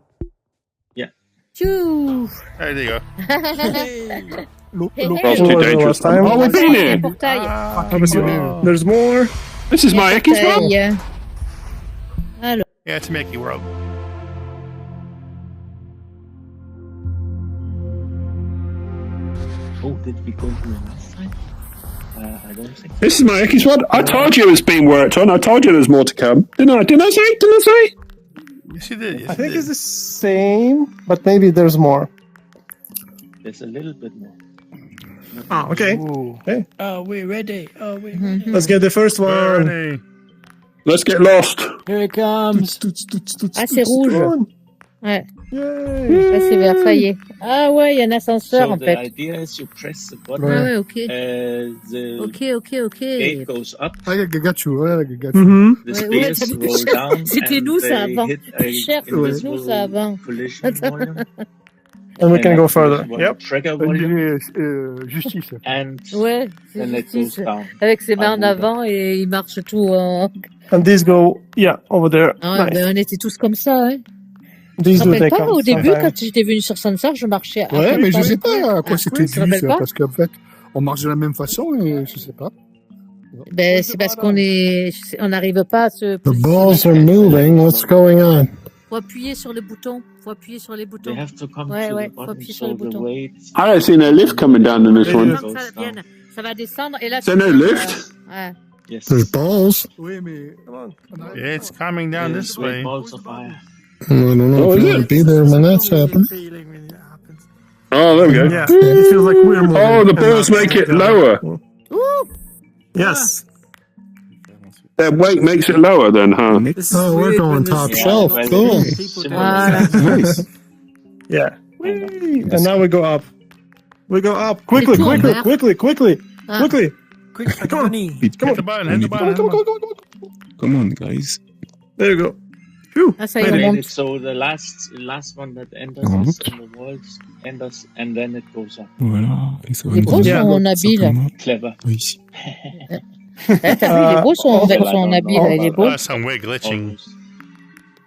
S8: Tchou.
S2: There you go.
S1: That's too
S4: We were there
S1: dangerous.
S4: last time.
S1: Oh, we've been here.
S8: Portail.
S4: There's more.
S1: This is my Ecky's world.
S8: Portail. Alors,
S2: Yeah, it's Mickey World.
S11: Oh, did we go to the last time? I don't think so.
S1: This is my Ecky's world. I told you it was being worked on. I told you there's more to come. Didn't I? Didn't I say?
S2: Yes, you did. Yes,
S4: I
S2: you
S4: think
S2: did.
S4: it's the same, but maybe there's more.
S11: There's a little bit more.
S4: Ah, okay. Okay.
S3: Are we ready? Are we ready?
S4: Let's get the first one.
S2: Bernie.
S1: Let's get lost.
S6: Here it comes.
S8: ah, c'est rouge. Ouais,
S4: Yay.
S8: là, c'est vert, ça y est. Ah ouais, il y a un ascenseur,
S11: So
S8: en
S11: the
S8: fait.
S11: idea is you press the button,
S8: Ah ouais, ok.
S11: the
S8: Ok.
S11: gate goes up,
S9: Ah, Gagachu, ouais, Gagachu.
S4: Mhm.
S11: the
S8: Ouais,
S11: spears
S8: ça coûtait
S11: roll
S8: cher.
S11: down,
S8: C'était
S11: and
S8: nous, ça,
S11: they
S8: avant.
S11: hit
S8: Plus cher, c'était
S11: invisible
S8: nous, ça, avant.
S11: collision volume.
S4: And we can go
S11: after
S4: further.
S11: one
S4: Yep.
S11: trigger volume,
S9: Justice.
S11: and
S8: Ouais, c'est
S11: then it goes
S8: justice.
S11: down.
S8: Avec ses mains en
S11: Ah,
S8: avant et il marche tout en...
S4: And these go, yeah, over there.
S8: Ah,
S4: Nice.
S8: ben, on était tous comme ça, hein.
S4: These
S8: Je
S4: do
S8: me rappelle
S4: take
S8: pas, au début,
S4: sometimes.
S8: quand j'étais venu sur Sansar, je marchais à
S9: Ouais,
S8: peine
S9: mais je
S8: par
S9: sais
S8: le coin.
S9: pas à quoi
S8: Ah,
S9: c'était
S8: tu te
S9: dû,
S8: rappelles
S9: ça,
S8: pas?
S9: parce qu'en fait, on marche de la même façon et je sais pas.
S8: Ben, c'est parce qu'on est, on n'arrive pas à se
S4: The balls are
S8: positionner.
S4: moving. What's going on?
S8: Faut appuyer sur le bouton. Faut appuyer sur les boutons.
S11: They have to come
S8: Ouais,
S11: to
S8: ouais,
S11: the
S8: faut
S11: button,
S8: appuyer sur
S11: so
S8: le
S11: the
S8: bouton.
S11: weight
S1: I don't see no lift coming down in this one.
S8: Quand ça vienne, ça va descendre et là.
S1: Is there no lift?
S8: Ouais.
S11: yes,
S4: There's balls.
S9: Oui, mais.
S2: It's coming down
S11: there's
S2: this
S11: great
S2: way.
S11: balls of fire.
S4: I don't know
S1: Oh,
S4: if
S1: is
S4: you
S1: it?
S4: want to be there when that's happening.
S3: Feeling when it happens.
S1: Oh, there we go.
S4: Yeah, it feels like we're moving.
S1: Oh, the balls make it lower.
S8: Ouh!
S4: Yes.
S1: Their weight makes it lower then, huh?
S4: Oh, we're going top
S11: Yeah,
S4: shelf.
S11: well,
S4: Cool.
S8: Voilà.
S4: Nice. Yeah. And now we go up. We go up. Quickly,
S8: tout en
S4: quickly,
S8: vert.
S4: quickly.
S8: Ah.
S4: Quickly.
S3: Quick, like money.
S2: Hit the button, hit the button.
S4: Come on.
S10: Come on, guys.
S4: There you go. Phew.
S8: Ah, ça y est, on
S11: Made
S8: monte.
S11: it so the last one that enters
S10: Mhm.
S11: us in the walls enters, and then it goes up.
S10: Voilà. Et ça va
S8: Les
S10: nous
S8: gros
S10: amener
S8: sont habiles.
S10: simplement
S11: Clever.
S10: ici.
S8: T'as vu, les gros sont habiles. Il est beau.
S2: Oh, some way glitching.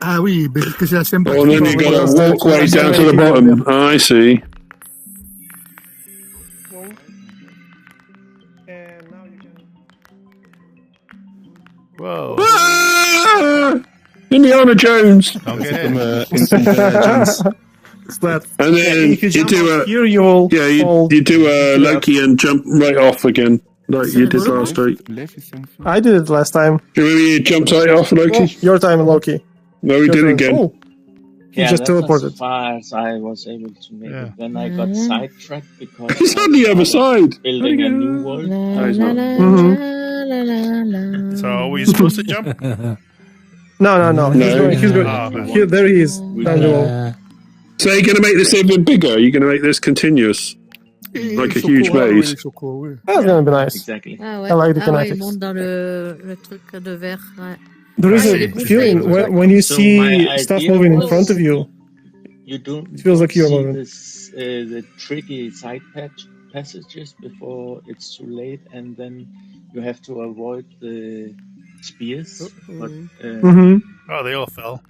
S9: Ah oui, mais que c'est la sympa.
S1: Oh, and then you got a walkway down to the bottom. I see.
S2: Whoa.
S1: Ah! Indiana Jones.
S2: Don't get
S10: Comme
S2: in.
S10: Indiana Jones.
S4: It's that.
S1: And then
S4: If you
S1: you
S4: jump
S1: do
S4: up
S1: a
S4: here, you will fall.
S1: you do a Loki and jump right off again, like you did last week.
S10: Left is something.
S4: I did it last time.
S1: Do you remember you jumped right off, Loki?
S4: Your time, Loki.
S1: No, we
S4: Your
S1: did
S4: turn.
S1: again.
S4: Oh,
S11: Yeah,
S4: just
S11: that's
S4: teleported.
S11: as far as I was able to make
S2: Yeah.
S11: it. Then I got sidetracked because
S1: He's
S11: I
S1: on the other
S11: was
S1: side.
S11: building a new world.
S8: La,
S1: No, he's
S8: la,
S1: not.
S8: la,
S4: Mhm.
S8: la,
S2: So are we supposed to jump?
S4: No. He's going. Here, there he is. Down below.
S1: So you're going to make this even bigger? You're going to make this continuous? Like a huge maze?
S4: That's going to be nice.
S11: Exactly.
S8: Ah ouais.
S4: I like the
S8: Ah ouais, il
S4: kinetics.
S8: monte dans le truc de verre. Ouais.
S4: There is a feeling when you
S11: So
S4: see
S11: my
S4: stuff
S11: idea
S4: moving in
S11: was
S4: front of you.
S11: You don't
S4: It feels like you're
S11: see
S4: moving.
S11: this, the tricky side passages before it's too late, and then you have to avoid the spears. But
S2: Oh, they all fell.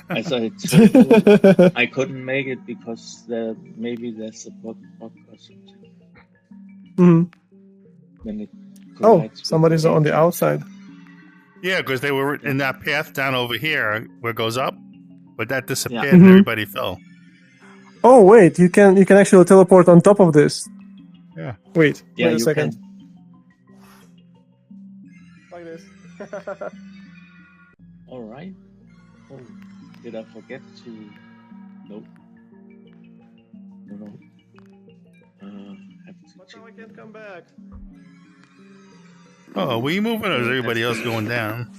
S11: as I told you, I couldn't make it because maybe there's a bug or something. When it collides with
S4: somebody's on the outside.
S2: Yeah, because they were in that path down over here where it goes up, but that disappeared
S4: Yeah.
S2: and everybody fell.
S4: Oh wait, you can actually teleport on top of this.
S2: Yeah.
S4: Wait
S11: Yeah,
S4: a
S11: you
S4: second.
S11: can.
S4: Like this.
S11: All right. Oh, did I forget to? No. Have to check.
S4: I can't come back.
S2: Oh, are we moving or is everybody else going down?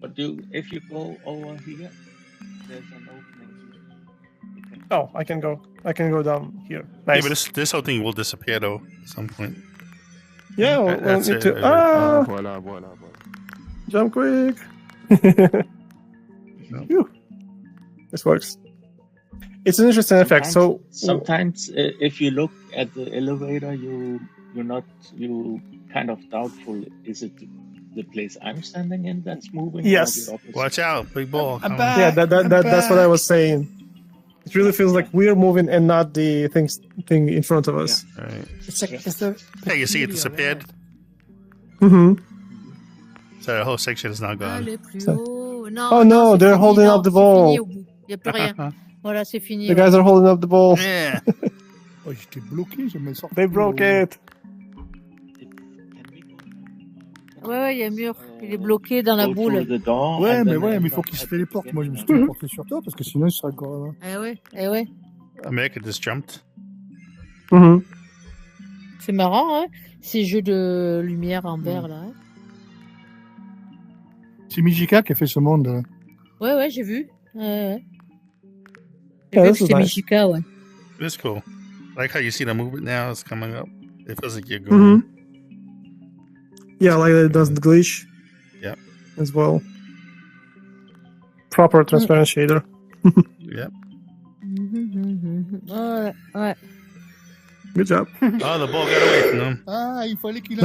S11: But if you go over here, there's an opening.
S4: Oh, I can go down here. Nice.
S2: Yeah, but this whole thing will disappear though at some point.
S4: Yeah, we'll
S2: That's
S4: need
S2: it.
S4: to.
S10: Voilà.
S4: Jump quick. Phew. This works. It's an interesting effect. So
S11: sometimes if you look at the elevator, you kind of doubtful. Is it the place I'm standing in that's moving?
S4: Yes.
S11: Or the opposite?
S2: Watch out, big ball.
S4: Yeah, that's what I was saying. It really feels like we're moving and not the thing in front of us.
S2: Yeah. Right.
S3: It's a
S2: Hey, you see it disappeared?
S4: Mm-hmm.
S2: So the whole section is not gone.
S8: Allez, plus haut. Non,
S4: Oh no,
S8: c'est
S4: they're
S8: fini,
S4: holding
S8: non,
S4: up the
S8: c'est
S4: ball.
S8: fini au bout. Il n'y a plus rien. Voilà, c'est fini.
S4: The guys are holding up the ball.
S2: Yeah.
S9: Oh, j'étais bloqué, je me sors.
S4: They broke it.
S8: Ouais, il y a un mur. Il est bloqué dans la
S11: Go
S8: boule.
S11: through the door,
S9: Ouais,
S11: and
S9: mais
S11: then
S9: il faut qu'il se téléporte. Moi, je me suis téléporté sur toi parce que sinon, il serait encore.
S8: Eh ouais.
S2: America just jumped.
S4: Mm-hmm.
S8: C'est marrant, hein, ces jeux de lumière en vert, là. Hein.
S9: C'est Mijika qui a fait ce monde.
S8: Ouais, j'ai vu. J'ai
S4: Yeah,
S8: vu
S4: this
S8: que
S4: is
S8: c'était
S4: nice.
S8: Mijika, ouais.
S2: It's cool. I like how you see the movement now. It's coming up. It feels like you're going.
S4: Mm-hmm. Yeah, like it doesn't glitch.
S2: Yep.
S4: As well. Proper transparent shader.
S2: Yep.
S8: Ouais.
S4: Good job.
S2: Oh, the ball got away from them.
S9: Ah, il fallait qu'il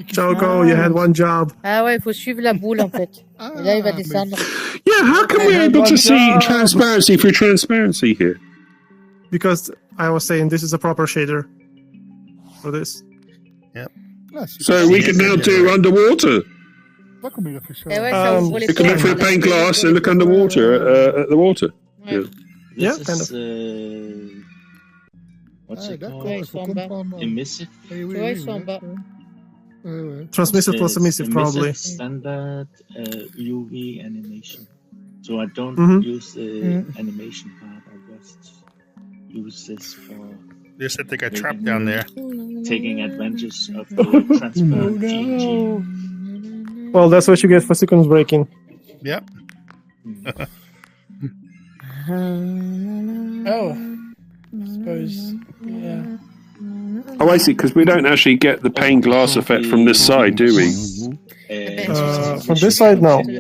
S4: Choco, you had one job.
S8: Ah ouais, il faut suivre la boule, en fait. Et là, il va descendre.
S1: Yeah, how come we're able to see transparency for transparency here?
S4: Because I was saying this is a proper shader for this.
S2: Yep.
S1: So we can now do underwater.
S9: Pas comment il a fait ça.
S8: Eh ouais, ça ouvre les
S1: We can look through a pane glass and look underwater at the water.
S8: Ouais.
S4: Yeah,
S11: This
S4: kind
S11: is
S4: of.
S11: what's it
S9: D'accord,
S11: called?
S9: il faut comprendre.
S11: Emissive.
S9: Eh oui,
S8: Ouais,
S9: oui,
S8: ils sont en
S9: oui.
S8: bas.
S9: Ouais.
S4: Transmissive plus emissive, probably.
S11: Standard UV animation. So I don't use the animation part. I just use this for
S2: They said they got trapped down there.
S11: taking advantage of the transparent GG.
S4: Well, that's what you get for sequence breaking.
S2: Yep.
S3: Oh, I suppose. Yeah.
S1: Oh, I see, because we don't actually get the pane glass effect from this side, do we?
S4: From this side, no.
S1: We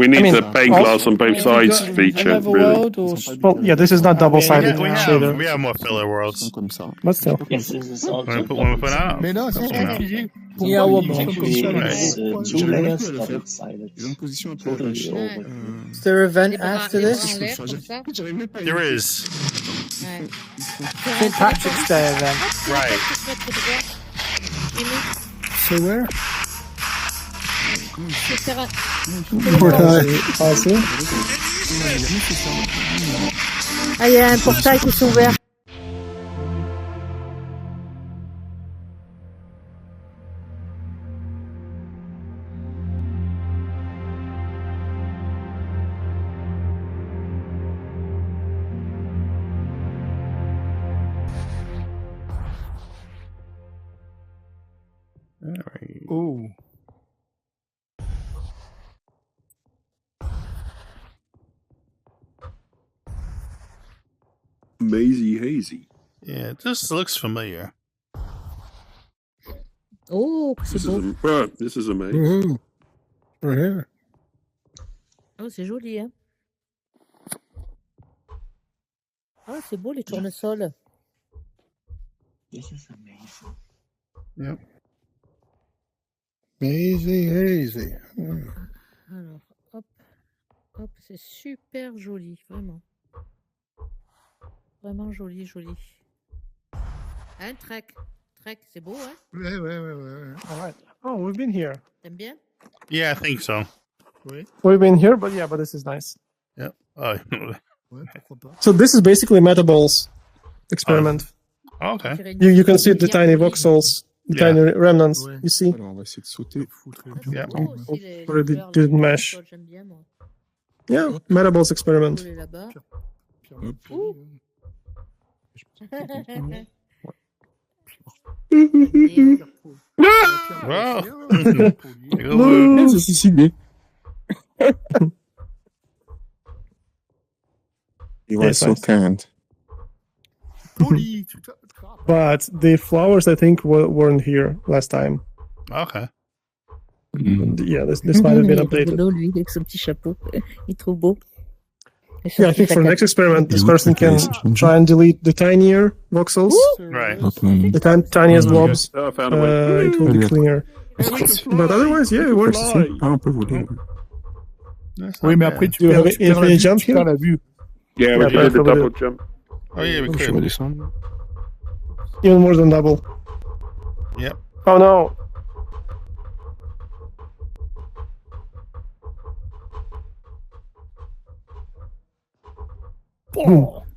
S1: need
S4: I mean,
S1: the pane glass on both sides feature,
S3: Another
S1: really.
S3: world or
S4: Well, yeah, this is not double-sided shader.
S2: We have more filler worlds.
S10: Comme ça.
S4: But still.
S11: Yes, this is also
S2: Want to put one foot out?
S9: Mais non, c'est ce qu'on utilisait.
S3: Yeah, one more.
S11: Actually,
S2: Right.
S11: it's two layers double-sided.
S10: Ils ont une position un peu
S11: Totally over.
S3: Is there an event
S8: Les bras
S3: after
S8: en
S3: this?
S8: l'air, comme ça.
S10: J'arrive même pas à
S2: There is.
S8: Ouais.
S3: St. Patrick's Day event.
S2: Right.
S9: So where?
S8: Ah, il y a un portail qui s'est ouvert.
S9: Oh.
S1: Mazy hazy.
S2: Yeah, it just looks familiar.
S8: Oh, c'est beau.
S1: This is amazing.
S9: Right here.
S8: Oh, c'est joli, hein. Ah, c'est beau les tournesols.
S11: This is amazing.
S9: Yep. Hazy.
S8: Alors, hop, hop, c'est super joli, vraiment. Vraiment joli. Hein, Trek, c'est beau, hein?
S9: Ouais.
S4: All right. Oh, we've been here.
S8: T'aimes bien?
S2: Yeah, I think so.
S9: Oui.
S4: We've been here, but this is nice.
S2: Yep.
S9: Ouais, pourquoi pas.
S4: So this is basically Metaballs experiment.
S2: Oh, okay.
S4: You can see the tiny voxels, the
S2: Yeah.
S4: tiny remnants.
S9: Ouais.
S4: You see?
S10: Alors, on va essayer de sauter.
S2: Yeah.
S8: Oh, aussi, les
S4: Already
S8: fleurs,
S4: didn't
S8: les
S4: mesh.
S8: tournesols, j'aime bien, moi.
S4: Yeah, Metaballs experiment.
S8: Coller là-bas.
S10: Hop.
S8: Ouh.
S2: Wow.
S4: No.
S10: C'est suicidé. You are
S4: Yes,
S10: so
S4: nice.
S10: kind.
S9: Poli,
S4: But the flowers, I think, weren't here last time.
S2: Okay.
S4: Yeah, this might have been
S8: Il est
S4: updated.
S8: rigolo, lui, avec son petit chapeau. Il est trop beau. Et son
S4: Yeah, I think
S8: petit
S4: for the
S8: sac à
S4: next experiment, this
S10: Yeah,
S4: person
S10: okay,
S4: can
S10: so-
S4: try and delete the tinier voxels,
S2: Right.
S10: Hop,
S4: the tiniest blobs.
S1: Oh, I found a way.
S4: It will be
S10: Yeah.
S4: cleaner. But otherwise, yeah, it works.
S10: Ah, on peut voler.
S2: That's
S9: Oui,
S2: not
S9: mais
S2: bad.
S9: après, tu
S4: Do you
S9: perds,
S4: have
S9: tu perds la
S4: any
S9: vue.
S4: jump
S9: Tu perds
S4: here?
S9: la vue.
S1: Yeah,
S4: Yeah,
S1: we did the
S4: probably
S1: double
S4: did.
S1: jump.
S2: Oh yeah, we
S10: Je vais
S2: could.
S10: redescendre.
S4: Even more than double.
S2: Yep.
S4: Oh no.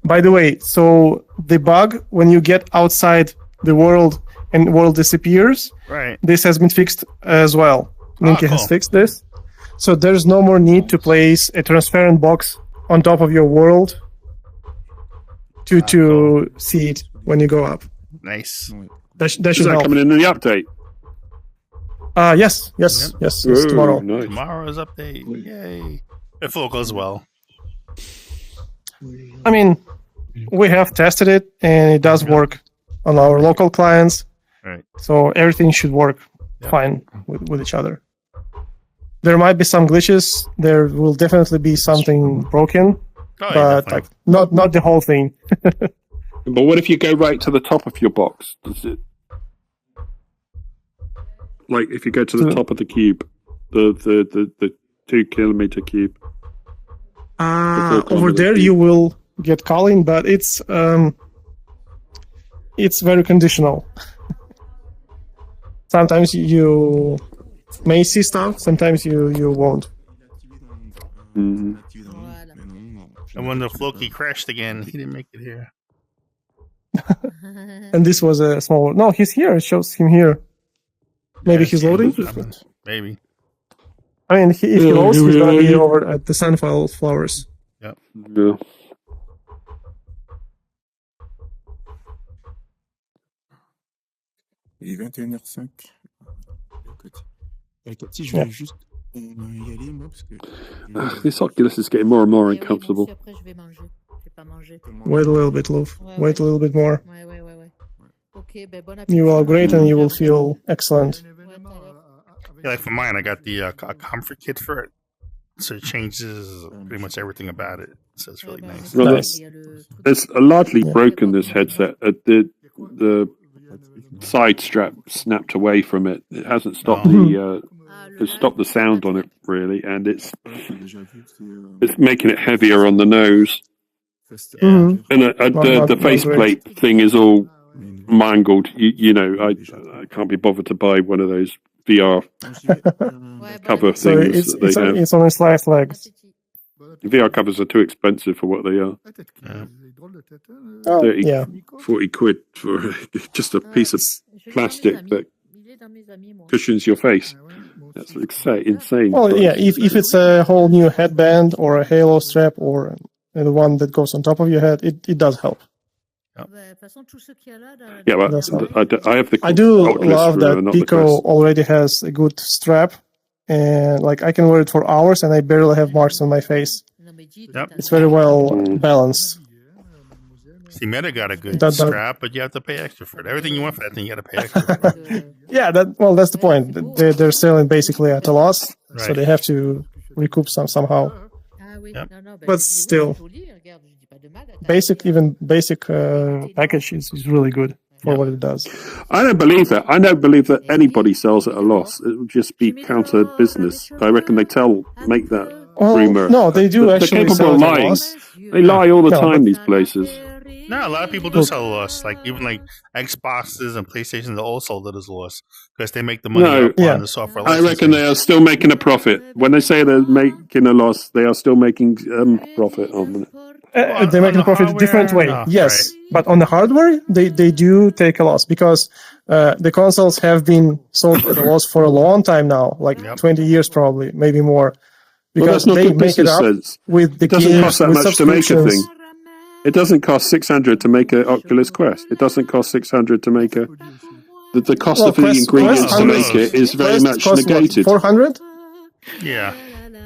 S4: By the way, so the bug when you get outside the world and world disappears,
S2: Right.
S4: this has been fixed as well. Ninky has
S2: cool.
S4: fixed this. So there's no more need to place a transparent box on top of your world to see it when you go up.
S2: Nice.
S4: That
S1: Is
S4: should
S1: that
S4: help.
S1: coming in the update?
S4: Yes,
S1: Ooh,
S4: tomorrow.
S1: Nice.
S2: Tomorrow's update. Yay. If all goes well.
S4: I mean, we have tested it and it does work on our local clients.
S2: Right.
S4: So everything should work fine with each other. There might be some glitches. There will definitely be something broken,
S2: Oh, yeah,
S4: but
S2: definitely.
S4: like not the whole thing.
S1: But what if you go right to the top of your box? Does it? Like if you go to the top of the cube, the 2 kilometer cube.
S4: Over there you will get calling, but it's very conditional. Sometimes you may see stuff, sometimes you won't.
S1: Mm-hmm.
S8: Voilà.
S2: And when the Floki crashed again, he didn't make it here.
S4: And this was a small one. No, he's here. It shows him here. Maybe
S2: Yeah,
S4: he's
S2: it's
S4: loading.
S2: coming. Maybe.
S4: I mean, if he loads, he's gonna be over at the Sunflower Flowers.
S2: Yep.
S1: Yeah.
S10: Il est 21h05. Cathy, je vais juste y aller, moi, parce que...
S1: This Oculus is getting more and more
S8: Et oui, moi
S1: uncomfortable.
S8: aussi, après, je vais manger. Je vais pas manger.
S4: Wait a little bit, Love.
S8: Ouais,
S4: Wait a little bit more.
S8: Ouais. Ok, ben bon appétit.
S4: You will upgrade and you will feel excellent.
S2: Yeah, like for mine, I got the a comfort kit for it, so it changes pretty much everything about it. So it's really nice.
S1: Well,
S4: Nice.
S1: It's largely broken, this headset. The side strap snapped away from it. It hasn't stopped it's stopped the sound on it really, and it's making it heavier on the nose.
S4: Mhm.
S1: And
S4: Not
S1: the faceplate thing is all mangled. You know, I can't be bothered to buy one of those VR cover
S4: So
S1: things that they have.
S4: it's on its last legs.
S1: VR covers are too expensive for what they are.
S4: Oh,
S1: 30,
S4: yeah.
S1: 40 quid for just a piece of plastic that cushions your face. That's insane.
S4: Well, yeah. If it's a whole new headband or a halo strap or the one that goes on top of your head, it does help.
S1: Yeah, but
S4: That's how-
S1: I have the.
S4: I do
S1: Oculus
S4: love
S1: for,
S4: that
S1: not the
S4: Pico
S1: Quest.
S4: already has a good strap, and like I can wear it for hours, and I barely have marks on my face.
S2: Yep.
S4: It's very well balanced.
S2: See, Meta got a good
S4: That-
S2: strap, but you have to pay extra for it. Everything you want for that thing, you got to pay extra for.
S4: Yeah, that's the point. They're selling basically at a loss, so
S2: Right.
S4: they have to recoup somehow.
S2: Yep.
S4: But still, basic package is really good for what it does.
S1: I don't believe that. I don't believe that anybody sells at a loss. It would just be counter business. I reckon they make that rumor.
S4: No, they do
S1: They're
S4: actually
S1: capable
S4: sell
S1: of
S4: at a
S1: lying.
S4: loss.
S1: They lie all the
S4: No,
S1: time.
S4: but-
S1: These places.
S2: No, a lot of people do sell a loss. Like even like Xboxes and PlayStations, they all sold it as a loss because they make the money
S1: No,
S2: up on the software.
S1: I reckon they are still making a profit. When they say they're making a loss, they are still making profit on it.
S4: They make a profit a different way.
S2: no,
S4: Yes, but on the hardware, they do take a loss because the consoles have been sold at a loss for a long time now, like 20 years probably, maybe more.
S1: Well,
S4: Because
S1: that's not
S4: they
S1: good
S4: make it
S1: business
S4: up
S1: sense.
S4: with the
S1: It doesn't
S4: games,
S1: cost that
S4: with
S1: much to make a
S4: subscriptions.
S1: thing. It doesn't cost 600 to make an Oculus Quest. It doesn't cost 600 to make a. The cost of the ingredients to make it is very much negated.
S4: 400?
S2: Yeah,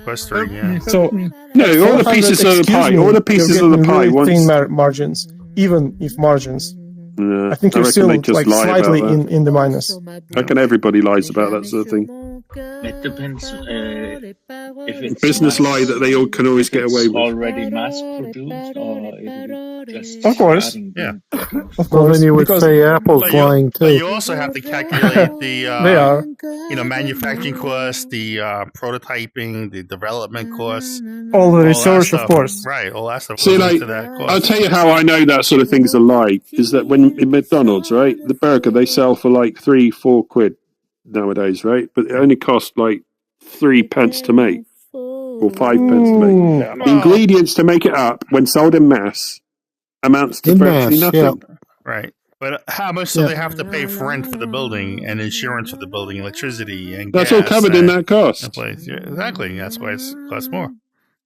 S2: Quest 3, yeah.
S4: So
S1: No, all the pieces of the pie. All the pieces of the pie.
S4: Really
S1: Once,
S4: thin margins, even if margins.
S1: I
S4: I think you're
S1: reckon
S4: still
S1: they just
S4: like
S1: lie
S4: slightly
S1: about that.
S4: in the minus.
S1: I reckon everybody lies about that sort of thing.
S11: It depends if it's
S1: Business lie that they all can always
S11: if
S1: get
S11: it's
S1: away with.
S11: already mass produced or if it's just
S4: Of course.
S11: starting.
S2: Yeah.
S4: Of
S12: Well,
S4: course,
S12: then you would
S4: because
S12: say Apple's
S2: But
S12: lying
S2: but
S12: too.
S2: you also have to calculate the
S4: they are.
S2: manufacturing costs, the prototyping, the development costs,
S4: All the
S2: all that
S4: research, of
S2: stuff.
S4: course.
S2: Right, all that stuff
S1: See,
S2: goes
S1: like,
S2: into that
S1: I'll
S2: cost.
S1: tell you how I know that sort of thing's a lie. Is that when in McDonald's, right, the burger they sell for like 3-4 quid nowadays, right? But it only costs like 3 pence to make, or 5 pence to make.
S4: No.
S1: The ingredients to make it up, when sold in mass, amounts to
S12: In
S1: virtually
S12: mass,
S1: nothing.
S2: Right. But how much do they have to pay for rent for the building and insurance for the building, electricity and
S1: That's
S2: gas
S1: all covered in
S2: and
S1: that cost.
S2: that place? Yeah, exactly. That's why it costs more.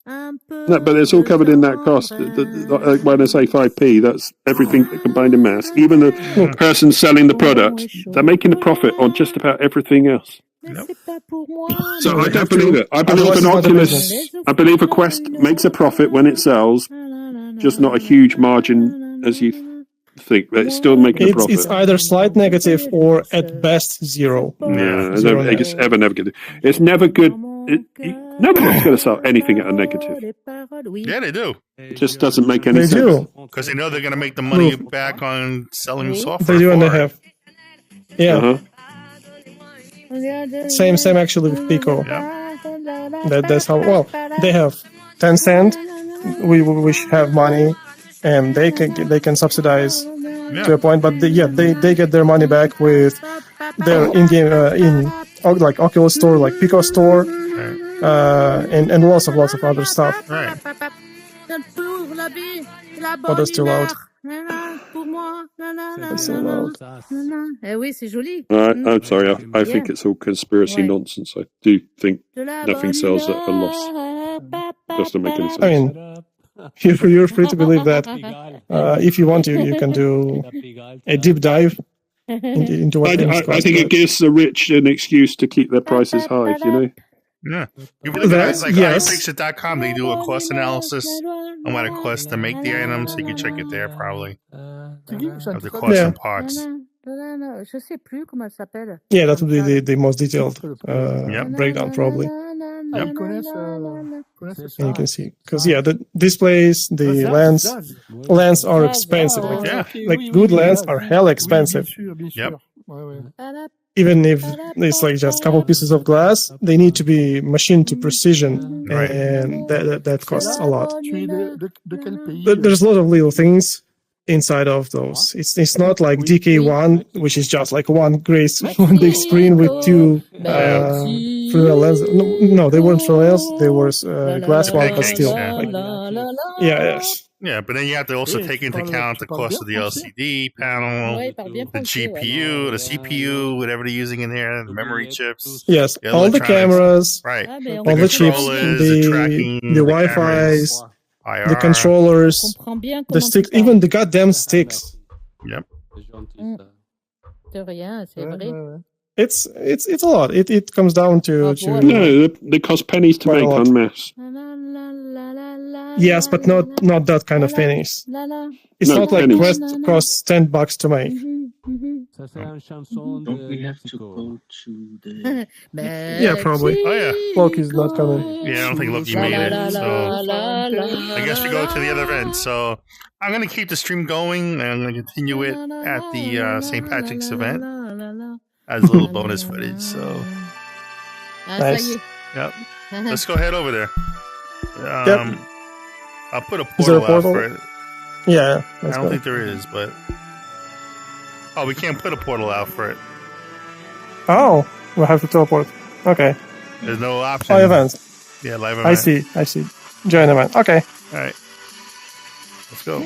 S1: No, but it's all covered in that cost. When I say 5p, that's everything combined in mass. Even the person selling the product, they're making a profit on just about everything else. So I don't believe it. I believe an Oculus, I believe a Quest makes a profit when it sells, just not a huge margin as you think. But it's still making a profit.
S4: It's either slight negative or at best zero.
S1: Yeah,
S4: Zero
S1: it's ever never good. It's never good. Nobody's going to sell anything at a negative.
S2: Yeah, they do.
S1: It just doesn't make any
S4: They
S1: sense.
S4: do.
S2: Because they know they're going to make the money back on selling software.
S4: They do, and they
S2: for it.
S4: have. Yeah.
S1: Uh-huh.
S4: Same actually with Pico. That's how. Well, they have Tencent, which have money, and they can subsidize to a point. But they get their money back with their in like Oculus Store, like Pico Store, and lots of other stuff.
S2: Right.
S4: Oh, that's too loud.
S8: That's so loud. Eh oui, c'est joli.
S1: I'm sorry. I think it's all conspiracy nonsense. I do think nothing sells at a loss. Doesn't make any sense.
S4: I mean, you're free to believe that. If you want to, you can do a deep dive into what things
S1: I
S4: cost.
S1: think it gives the rich an excuse to keep their prices high. You know.
S2: Yeah. If you look at it, like
S4: Yes.
S2: iFixit.com, they do a cost analysis on what it costs to make the item, so you can check it there probably. Of the cost and parts.
S8: Je sais plus comment elle s'appelle.
S4: Yeah, that would be the most detailed breakdown probably.
S2: Yep.
S4: And you can see, because the displays, the lens are expensive. Like good lens are hell expensive.
S2: Yep.
S4: Even if it's like just a couple pieces of glass, they need to be machined to precision, and that costs a lot. But there's a lot of little things inside of those. It's not like DK1, which is just like one big screen with two Fresnel lenses. No, they weren't Fresnels. They were glass one, but still. Yes.
S2: Yeah, but then you have to also take into account the cost of the LCD panel, the GPU, the CPU, whatever they're using in there, the memory chips.
S4: Yes, all the cameras,
S2: right?
S4: all the chips, the Wi-Fi's. the controllers,
S8: comprends bien
S4: the
S8: comment
S4: sticks,
S8: tu parles.
S4: even the goddamn sticks.
S2: Yep.
S8: De rien, c'est vrai.
S4: It's a lot. It comes down to
S1: No, they cost pennies to
S4: quite a
S1: make
S4: lot.
S1: en masse.
S4: Yes, but not that kind of pennies. It's
S1: No,
S4: not like
S1: pennies.
S4: Quest costs $10 to make.
S5: Ça, c'est une chanson
S11: Don't
S5: de
S11: we have to
S5: Mexico.
S11: go to the...
S4: Yeah, probably.
S2: Oh, yeah.
S4: Loki's not coming.
S2: Yeah, I don't think Loki made it. So I guess we go to the other event. So I'm going to keep the stream going, and I'm going to continue it at the St. Patrick's event as a little bonus footage. So,
S4: Nice.
S2: yep. Let's go head over there.
S4: Yep.
S2: I'll put a
S4: Is there a
S2: portal out
S4: portal?
S2: for it.
S4: Yeah.
S2: I
S4: Let's
S2: don't
S4: go.
S2: think there is, but... Oh, we can't put a portal out for it.
S4: Oh, we'll have to teleport. Okay.
S2: There's no option.
S4: Live events.
S2: Yeah, live event.
S4: I see. Join event. Okay.
S2: All right. Let's go.